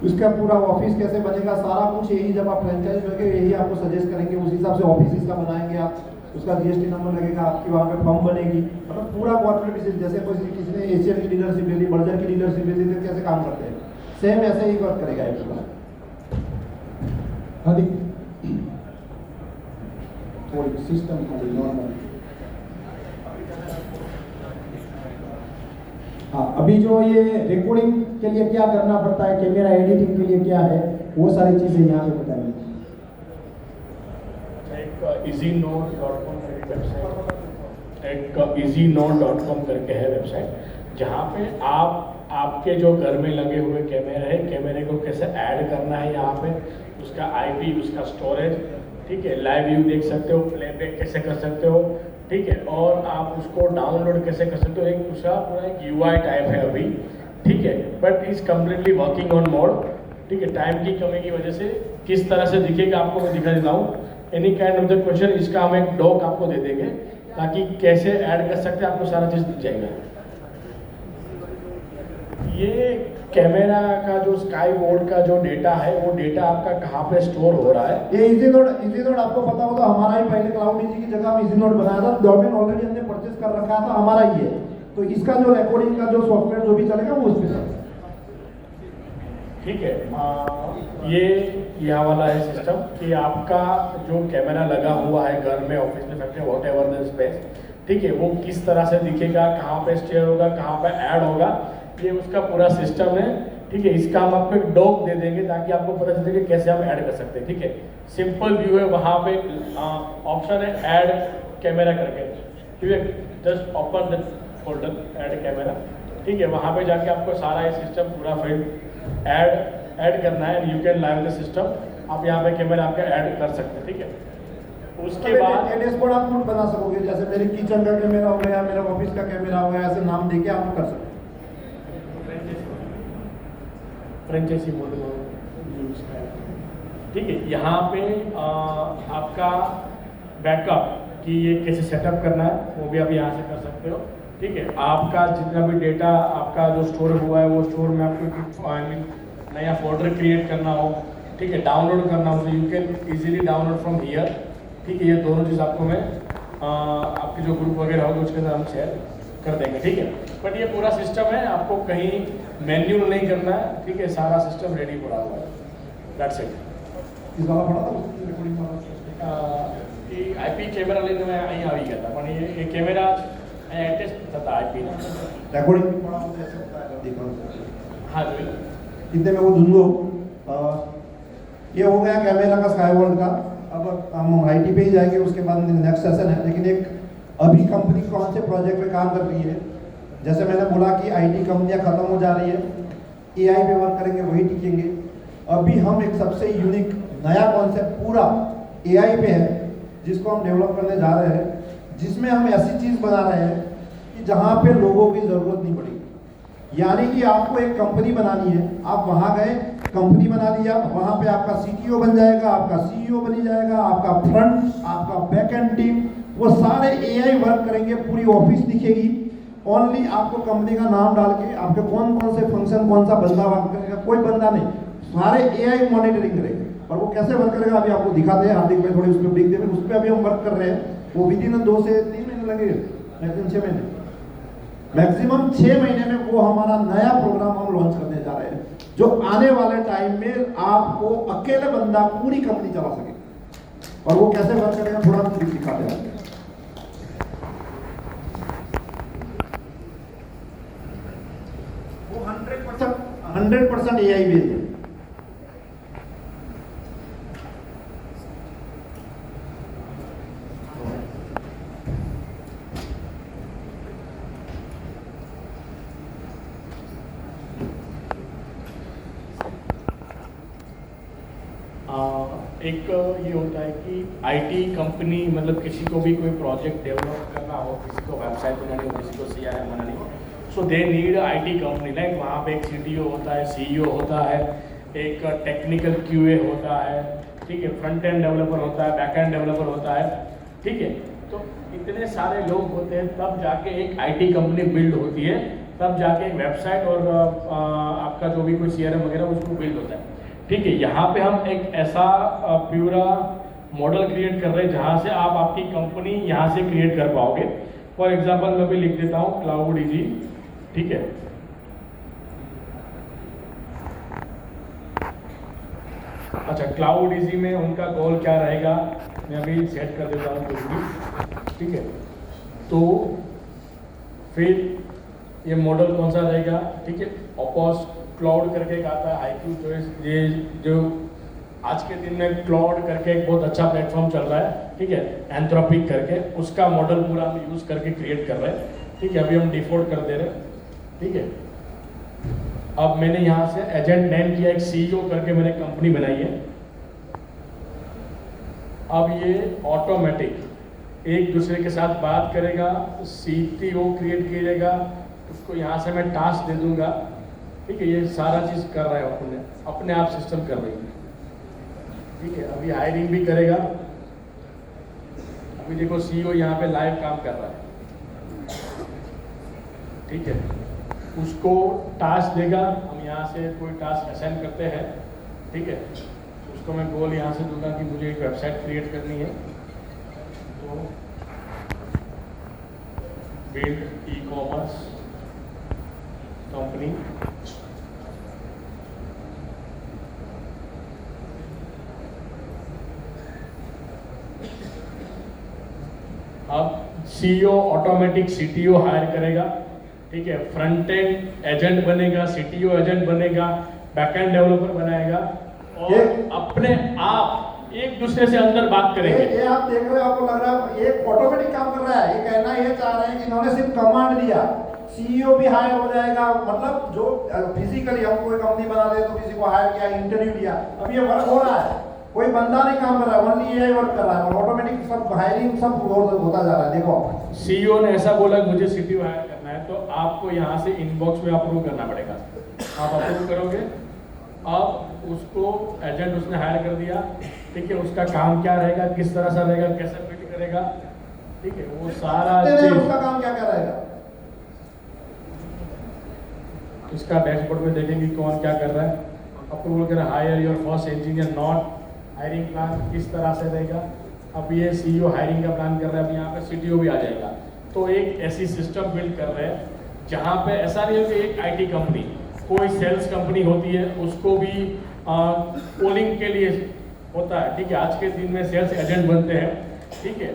उसका पूरा ऑफिस कैसे बनेगा, सारा कुछ यही जब आप फ्रेंचाइज लोगे यही आपको सजेस्ट करेंगे, उस हिसाब से ऑफिस का बनाएंगे आप, उसका जीएसटी नंबर लगेगा, आपकी वहाँ पे फॉर्म बनेगी, मतलब पूरा कॉर्पोरेट बिजनेस जैसे कोई किसी ने एशियन की डीलरशिप ले ली, बर्जर की डीलरशिप ले ली, तो कैसे काम करते हैं सेम ऐसे ही वर्क करेगा ये पूरा। हाँ थोड़ी सिस्टम खाली नॉर्मल। हाँ, अभी जो ये रिकॉर्डिंग के लिए क्या करना पड़ता है, कैमरा एडिटिंग के लिए क्या है, वो सारी चीजें यहाँ पे बताएंगे। easynode.com मेरी वेबसाइट, एक easynode.com करके है वेबसाइट, जहाँ पे आपके जो घर में लगे हुए कैमरे हैं, कैमरे को कैसे ऐड करना है यहाँ पे, उसका IP, उसका स्टोरेज, ठीक है, लाइव व्यू देख सकते हो, प्लेबैक कैसे कर सकते हो, ठीक है, और आप उसको डाउनलोड कैसे कर सकते हो। एक उसका पूरा एक UI टाइप है अभी, ठीक है, but is completely working on mode, ठीक है। टाइम की कमी की वजह से किस तरह से दिखेगा आपको मैं दिखा देता हूँ। Any kind of the question, इसका हम एक डॉक आपको दे देंगे ताकि कैसे ऐड कर सकते हैं आपको सारा चीज़ दिख जाएगा। ये कैमरा का जो स्काई वोल्ट का जो डेटा है, वो डेटा आपका कहाँ पे स्टोर हो रहा है। ये इजीनोड आपको पता होगा, हमारा ही पहले क्लाउड इजी की जगह हम इजीनोड बनाया था, डोमेन ऑलरेडी हमने परचेज कर रखा था, हमारा ही है, तो इसका जो रिकॉर्डिंग का जो सॉफ्टवेयर जो भी चलेगा वो उस पर, ठीक है। ये यहाँ वाला है सिस्टम कि आपका जो कैमरा लगा हुआ है घर में, ऑफिस में, factory, what ever the space, ठीक है, वो किस तरह से दिखेगा, कहाँ पे स्टेयर होगा, कहाँ पे ऐड होगा, ये उसका पूरा सिस्टम है, ठीक है। इसका हम आपको एक डॉक दे देंगे ताकि आपको पता चले कि कैसे हम ऐड कर सकते हैं, ठीक है। सिंपल व्यू है, वहाँ पे ऑप्शन है ऐड कैमरा करके, ठीक है, just open the folder add camera, ठीक है। वहाँ पे जाके आपको सारा ये सिस्टम पूरा फील्ड ऐड करना है, you can live the system, आप यहाँ पे कैमरा आपका ऐड कर सकते हैं, ठीक है। उसके बाद डैशबोर्ड आप खुद बना सकोगे, जैसे मेरे किचन का कैमरा हो गया, मेरा ऑफिस का कैमरा हो गया, ऐसे नाम देके आप कर सकते हैं। फ्रेंचाइजी मॉडल यूज करें, ठीक है। यहाँ पे आपका बैकअप कि ये कैसे सेटअप करना है वो भी आप यहाँ से कर सकते हो, ठीक है। आपका जितना भी डेटा आपका जो स्टोर हुआ है वो स्टोर में आपको नया फोल्डर क्रिएट करना हो, ठीक है, डाउनलोड करना हो, तो you can easily download from here, ठीक है। ये दोनों चीज़ आपको मैं आपके जो ग्रुप वगैरह होगा उसके अंदर हम शेयर कर देंगे, ठीक है। बट ये पूरा सिस्टम है, आपको कहीं मैन्युअल नहीं करना है, ठीक है, सारा सिस्टम रेडी पड़ा हुआ है, दैट्स इट। इस वाला पड़ा था उसकी रिकॉर्डिंग वाला IP कैमरा लेने में અહીં આવી ગયા હતા, પણ એ કેમેરા અહીં એટેચ થતા IP ના रिकॉर्डिंग भी पड़ा हो जैसे होता है, देखो हाँ जी। इतने में वो ढूंढो। ये हो गया कैमरा का स्काई वर्ल्ड का। अब हम IT पे ही जाएंगे, उसके बाद नेक्स्ट सेशन है। लेकिन एक अभी कंपनी कौन से प्रोजेक्ट पे काम कर रही है, जैसे मैंने बोला कि IT कंपनियां खत्म हो जा रही है, AI पे वर्क करेंगे वही टिकेंगे। अभी हम एक सबसे यूनिक नया कॉन्सेप्ट पूरा AI पे है जिसको हम डेवलप करने जा रहे हैं, जिसमें हम ऐसी चीज़ बना रहे हैं कि जहाँ पे लोगों की ज़रूरत नहीं पड़ेगी। यानी कि आपको एक कंपनी बनानी है, आप वहाँ गए, कंपनी बना दिया, वहाँ पे आपका CTO बन जाएगा, आपका CEO बन जाएगा, आपका फ्रंट, आपका बैक एंड टीम, वो सारे AI वर्क करेंगे, पूरी ऑफिस दिखेगी। ओनली आपको कंपनी का नाम डाल के आपके कौन कौन से फंक्शन, कौन सा बंदा वर्क करेगा, कोई बंदा नहीं, सारे AI मॉनिटरिंग करेंगे। और वो कैसे वर्क करेगा अभी आपको दिखाते हैं, हार्दिक भाई थोड़ी उस पर ब्रेक देंगे, उस पर अभी हम वर्क कर रहे हैं। वो विद इन 2 से 3 महीने लगेंगे, मैक्सिमम 6 महीने, मैक्सिमम 6 महीने में वो हमारा नया प्रोग्राम हम लॉन्च करने जा रहे हैं, जो आने वाले टाइम में आपको अकेले बंदा पूरी कंपनी चला सके। और वो कैसे वर्क करेगा थोड़ा हम दिखाते हैं। वो 100% AI बेस्ड है। एक ये होता है कि IT कंपनी मतलब किसी को भी कोई प्रोजेक्ट डेवलप करना हो, किसी को वेबसाइट बनानी हो, किसी को CRM बनानी हो, so they need IT company. Like वहाँ पे एक CTO होता है, CEO होता है, एक टेक्निकल QA होता है, ठीक है, फ्रंट एंड डेवलपर होता है, बैक एंड डेवलपर होता है, ठीक है। तो इतने सारे लोग होते हैं, तब जाके एक IT कंपनी बिल्ड होती है, तब जाके एक वेबसाइट और आपका जो भी कोई CRM वगैरह उसको बिल्ड होता है, ठीक है। यहाँ पे हम एक ऐसा पूरा मॉडल क्रिएट कर रहे हैं जहाँ से आप आपकी कंपनी यहाँ से क्रिएट कर पाओगे। फॉर एग्जांपल मैं भी लिख देता हूँ क्लाउड इजी, ठीक है। अच्छा, क्लाउड इजी में उनका गोल क्या रहेगा, मैं अभी सेट कर देता हूँ कुछ भी, ठीक है। तो फिर ये मॉडल कौन सा रहेगा, ठीक है। ऑपोस क्लाउड करके एक आता है, IQ जो आज के दिन में क्लाउड करके एक बहुत अच्छा प्लेटफॉर्म चल रहा है ठीक है, एंथ्रोपिक करके उसका मॉडल पूरा हम यूज़ करके क्रिएट कर रहे हैं। ठीक है, अभी हम डिफॉल्ट कर दे रहे हैं। ठीक है, अब मैंने यहाँ से एजेंट नेम किया, एक CEO करके मैंने कंपनी बनाई है। अब ये ऑटोमेटिक एक दूसरे के साथ बात करेगा, CTO क्रिएट कीजिएगा, उसको यहाँ से मैं टास्क दे दूंगा। ठीक है, ये सारा चीज़ कर रहा है, अपने आप सिस्टम कर रही है। ठीक है, अभी हायरिंग भी करेगा। अभी देखो CEO यहाँ पे लाइव काम कर रहा है। ठीक है, उसको टास्क देगा, हम यहाँ से कोई टास्क असाइन करते हैं। ठीक है, उसको मैं गोल यहाँ से दूंगा कि मुझे एक वेबसाइट क्रिएट करनी है, तो बिल्ड ई-कॉमर्स कंपनी। अब CEO ऑटोमेटिक CTO हायर करेगा। ठीक है, फ्रंट एंड एजेंट बनेगा, CTO एजेंट बनेगा, बैकएंड डेवलपर बनाएगा और अपने आप एक दूसरे से अंदर बात करेंगे। ये आप देख रहे हो, आपको लग रहा है ये ऑटोमेटिक काम कर रहा है। ये कहना ये चाह रहे हैं कि इन्होंने सिर्फ कमांड दिया, CEO भी हायर हो जाएगा। मतलब जो फिजिकली हम कोई कंपनी बना दे तो किसी को हायर किया, इंटरव्यू लिया, अब ये वर्क हो रहा है, कोई बंदा नहीं काम कर रहा है, ओनली AI वर्क कर रहा है और ऑटोमेटिक सब हायरिंग सब होता जा रहा है। देखो CEO ने ऐसा बोला मुझे CTO हायर करना है, तो आपको यहाँ से इनबॉक्स में अप्रूव करना पड़ेगा। आप अप्रूव करोगे, अब उसको एजेंट उसने हायर कर दिया। ठीक है, उसका काम क्या रहेगा, किस तरह से रहेगा, कैसे फिट करेगा। ठीक है, वो सारा चीज उसका काम क्या क्या रहेगा, उसका डैशबोर्ड में देखेंगे कौन क्या कर रहा है। अप्रूवल कर hire your first engineer, not hiring plan किस तरह से रहेगा। अब ये CEO हायरिंग का प्लान कर रहा है, अब यहाँ पे CTO भी आ जाएगा। तो एक ऐसी सिस्टम बिल्ड कर रहे हैं जहाँ पे ऐसा नहीं है कि एक IT कंपनी, कोई सेल्स कंपनी होती है, उसको भी कॉलिंग के लिए होता है। ठीक है, आज के दिन में सेल्स एजेंट बनते हैं। ठीक है,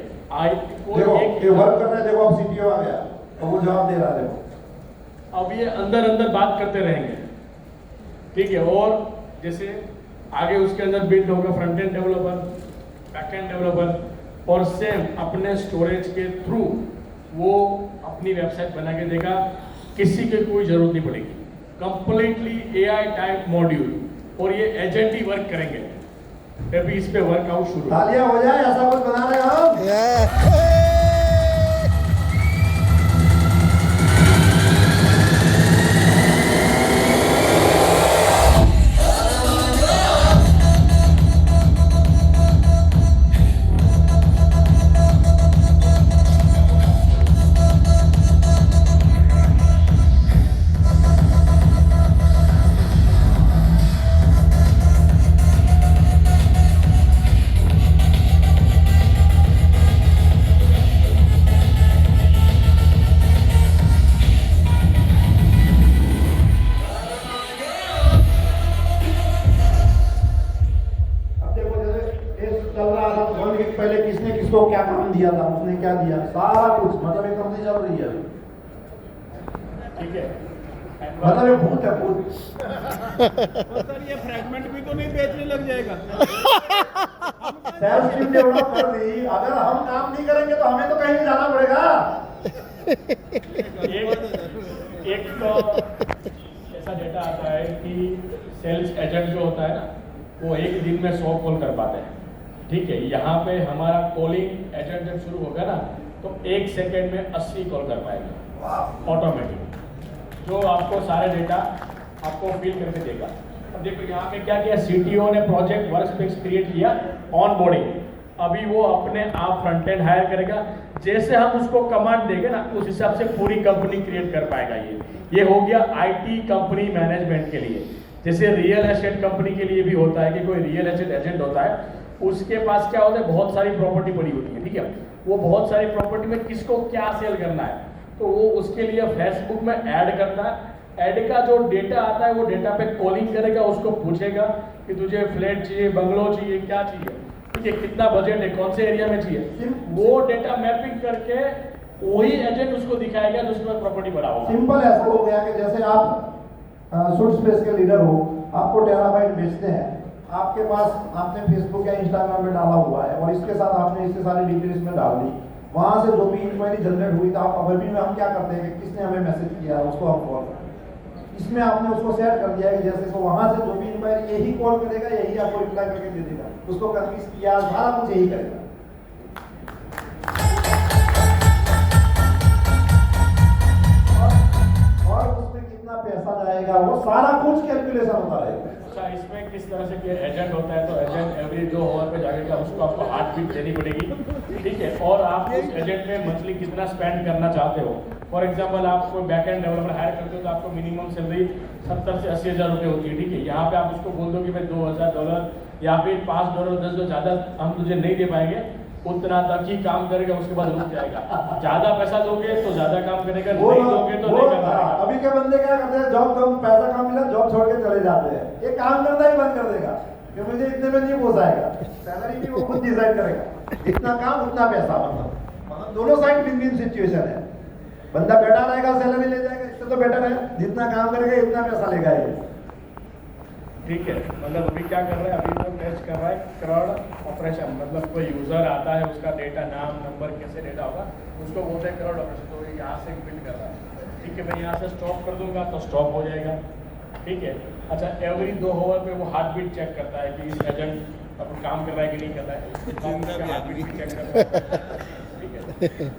देखो ये वर्क कर रहा है। देखो अब CTO आ गया और वो जवाब दे रहा है। देखो अब ये अंदर अंदर बात करते रहेंगे। ठीक है, और जैसे आगे उसके अंदर बिल्ड होगा front end developer, back end developer, और सेम अपने स्टोरेज के थ्रू वो अपनी वेबसाइट बना के देगा, किसी की कोई जरूरत नहीं पड़ेगी। कंप्लीटली AI टाइप मॉड्यूल, और ये एजेंट ही वर्क करेंगे। अभी इस पे वर्कआउट शुरू। तालियां हो जाए, ऐसा कुछ बना रहे हो। पहले किसने किसको क्या काम दिया था, उसने क्या दिया, सारा कुछ। मतलब एक कंपनी चल रही है। ठीक है, मतलब ये भूत है, भूत। सर ये फ्रैगमेंट भी तो नहीं बेचने लग जाएगा। सेल्स टीम डेवलप कर दी, अगर हम काम नहीं करेंगे तो हमें तो कहीं जाना पड़ेगा। एक तो ऐसा डेटा आता है कि सेल्स एजेंट जो होता है ना, वो एक दिन में 100 कॉल कर पाते हैं। ठीक है, यहाँ पे हमारा कॉलिंग एजेंट जब शुरू होगा ना, तो 1 सेकेंड में 80 कॉल कर पाएगा ऑटोमेटिक, जो आपको सारे डेटा आपको फिल करके देगा। अब देखो यहाँ पे क्या किया, CTO ने प्रोजेक्ट वर्कस्पेस क्रिएट किया, ऑन बोर्डिंग। अभी वो अपने आप फ्रंट एंड हायर करेगा। जैसे हम उसको कमांड देंगे ना, उस हिसाब से पूरी कंपनी क्रिएट कर पाएगा। ये हो गया IT कंपनी मैनेजमेंट के लिए। जैसे रियल एस्टेट कंपनी के लिए भी होता है कि कोई रियल एस्टेट एजेंट होता है, उसके पास क्या होता है, बहुत सारी प्रॉपर्टी पड़ी होती है। ठीक है, वो बहुत सारी प्रॉपर्टी में किसको क्या सेल करना है, तो वो उसके लिए फेसबुक में ऐड करता है। ऐड का जो डेटा आता है, वो डेटा पे कॉलिंग करेगा, उसको पूछेगा कि तुझे फ्लैट चाहिए, बंगलो चाहिए, क्या चाहिए, ठीक है, कितना बजट है, कौन से एरिया में चाहिए। वो डेटा मैपिंग करके वही एजेंट उसको दिखाएगा जो उसके बाद प्रॉपर्टी बड़ा होगा। सिंपल ऐसा हो गया कि जैसे आप सूट स्पेस के लीडर हो, आपको टेराबाइट बेचते हैं, आपके पास आपने फेसबुक या इंस्टाग्राम में डाला हुआ है और इसके साथ आपने इससे सारी डिटेल इसमें डाल दी, वहाँ से जो भी इंक्वायरी जनरेट हुई तो आप अभी में हम क्या करते हैं कि किसने हमें मैसेज किया उसको हम कॉल करते हैं। इसमें आपने उसको सेट कर दिया है कि जैसे को वहाँ से जो भी इंक्वायरी यही कॉल करेगा, यही आपको रिप्लाई करके दे देगा, उसको कन्विंस किया सारा कुछ यही करेगा। और उसमें कितना पैसा जाएगा वो सारा कुछ कैलकुलेशन होता रहेगा। अच्छा, इसमें किस तरह से एजेंट होता है, तो एजेंट एवरी 2 आवर पे जाएगा, उसको आपको हार्ट बीट देनी पड़ेगी, ठीक है। और आप उस एजेंट में मंथली कितना स्पेंड करना चाहते हो। फॉर एग्जांपल आप कोई बैक एंड डेवलपर हायर करते हो तो आपको मिनिमम सैलरी 70 से 80 हज़ार रुपये होती है, ठीक है। यहाँ पे आप उसको बोल दो कि भाई $2,000 या फिर $5 $10 ज़्यादा हम तुझे नहीं दे पाएंगे, उतना तक ही काम करेगा, उसके बाद रुक जाएगा। ज़्यादा पैसा दोगे तो ज़्यादा काम करेगा, नहीं दोगे तो नहीं कर पाएगा। अभी के बंदे क्या करते हैं, जॉब कम पैसा कम मिला जॉब छोड़ के चले जाते हैं, ये काम करना ही बंद कर देगा कि मुझे इतने में नहीं पोसाएगा, सैलरी भी वो खुद डिसाइड करेगा, इतना काम उतना पैसा, मतलब दोनों साइड विन विन सिचुएशन है। बंदा बैठा रहेगा सैलरी ले जाएगा, इससे तो बेटर है जितना काम करेगा इतना पैसा लेगा ये, ठीक है। मतलब अभी क्या कर रहा है, अभी तो टेस्ट कर रहा है क्राउड ऑपरेशन, मतलब कोई यूज़र आता है उसका डेटा नाम नंबर कैसे डेटा होगा उसको बोलते हैं क्राउड ऑपरेशन। तो यहाँ से बिल्ड कर रहा है, ठीक है। मैं यहाँ से स्टॉप कर दूंगा तो स्टॉप हो जाएगा, ठीक है। अच्छा, एवरी 2 आवर पे वो हार्ट बीट चेक करता है कि एजेंट अब काम कर रहा है कि नहीं कर रहा है, हार्ट बीट चेक करता है, ठीक है।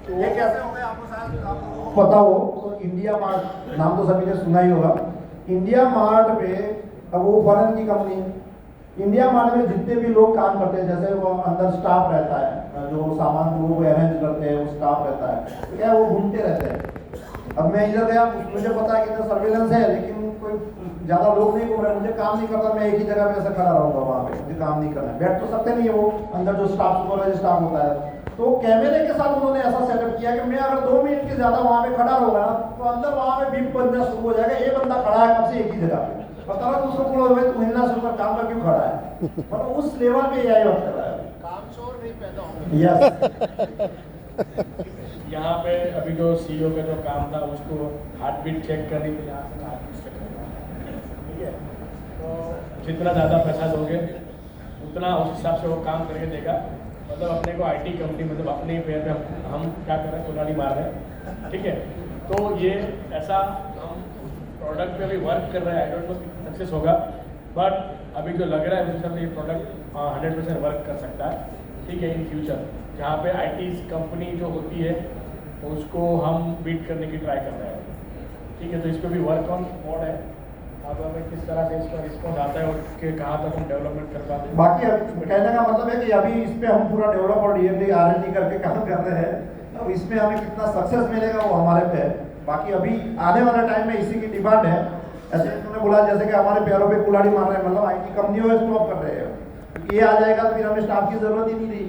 तो ये कैसे हो गया आपको शायद आपको पता हो तो इंडिया मार्ट नाम तो सभी ने सुना ही होगा। इंडिया मार्ट पे अब वो फॉरेन की कंपनी है, इंडिया मार्ट में जितने भी लोग काम करते हैं, जैसे वो अंदर स्टाफ रहता है जो सामान को अरेंज करते हैं, वो स्टाफ रहता है, तो क्या वो घूमते रहते हैं। अब मैं इधर गया, मुझे पता है कि इधर सर्वेलेंस है लेकिन कोई ज़्यादा लोग नहीं घूम रहे, मुझे काम नहीं करना, मैं एक ही जगह पे ऐसा खड़ा रहूँगा वहाँ पे, मुझे काम नहीं करना है, बैठ तो सकते नहीं है वो अंदर जो स्टाफ सुपरवाइजर स्टाफ होता है। तो कैमरे के साथ उन्होंने ऐसा सेटअप किया कि मैं अगर 2 मिनट के ज़्यादा वहाँ पे खड़ा रहूँगा ना तो अंदर वहाँ पे बीप बनना शुरू हो जाएगा, ये बंदा खड़ा है कब से एक ही जगह पे, पता लगा उसको बोलो भाई तू हिलना शुरू कर, काम का क्यों खड़ा है, मतलब उस लेवल पे AI वर्क कर रहा है, काम शोर नहीं पैदा होगा। यस। यहाँ पे अभी जो CEO का जो काम था उसको हार्ट बीट चेक करने के, यहाँ से हार्ट बीट चेक करना, ठीक है। तो जितना ज़्यादा पैसा दोगे उतना उस हिसाब से वो काम करके देगा। मतलब अपने को IT कंपनी, मतलब अपने पैर पे हम क्या कर रहे हैं, कुल्हाड़ी मार रहे हैं, ठीक है। तो ये ऐसा हम प्रोडक्ट पे भी वर्क कर रहे हैं, आई डोंट नो सक्सेस होगा, बट अभी जो लग रहा है उस हिसाब से ये प्रोडक्ट 100% वर्क कर सकता है, ठीक है, इन फ्यूचर। जहाँ पे IT कंपनी जो होती है उसको हम बीट करने की ट्राई कर रहे हैं, ठीक है। तो इस पर भी वर्क ऑन मोड है, अब हमें किस तरह से इसका रिस्पॉन्स आता है और कि कहाँ तक हम डेवलपमेंट कर पाते हैं। बाकी कहने का मतलब है कि अभी इस पे हम पूरा डेवलप और DMD R&D करके काम कर रहे हैं, अब इसमें हमें कितना सक्सेस मिलेगा वो हमारे पे है। बाकी अभी आने वाले टाइम में इसी की डिमांड है, ऐसे उन्होंने बोला जैसे कि हमारे पैरों पे कुल्हाड़ी मार रहे हैं, मतलब IT कंपनियों स्टॉप कर रहे हैं, ये आ जाएगा तो फिर हमें स्टाफ की जरूरत ही नहीं रही,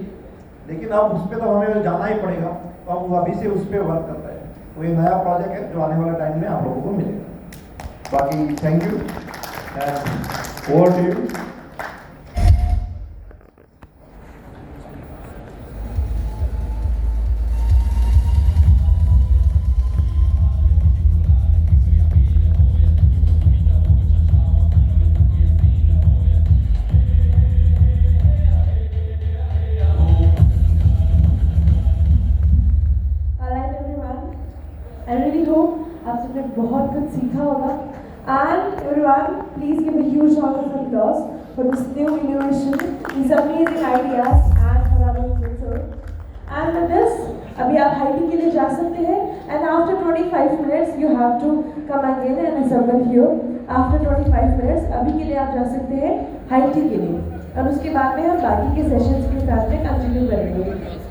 लेकिन अब उस पर तो हमें जाना ही पड़ेगा, तो हम अभी से उस पर वर्क कर रहे हैं। तो ये नया प्रोजेक्ट है जो आने वाले टाइम में आप लोगों को मिलेगा। बाकी thank you and over to you. I really hope आप सबने बहुत कुछ सीखा होगा। And everyone, please give a huge round of applause for this new innovation, these amazing ideas, and for our professor. And with this, अभी आप हाईटी के लिए जा सकते हैं, and after 25 minutes you have to come again and assemble here. After 25 minutes, अभी के लिए आप जा सकते हैं हाईटी के लिए, और उसके बाद में हम बाकी के सेशंस के साथ में कंटिन्यू करेंगे।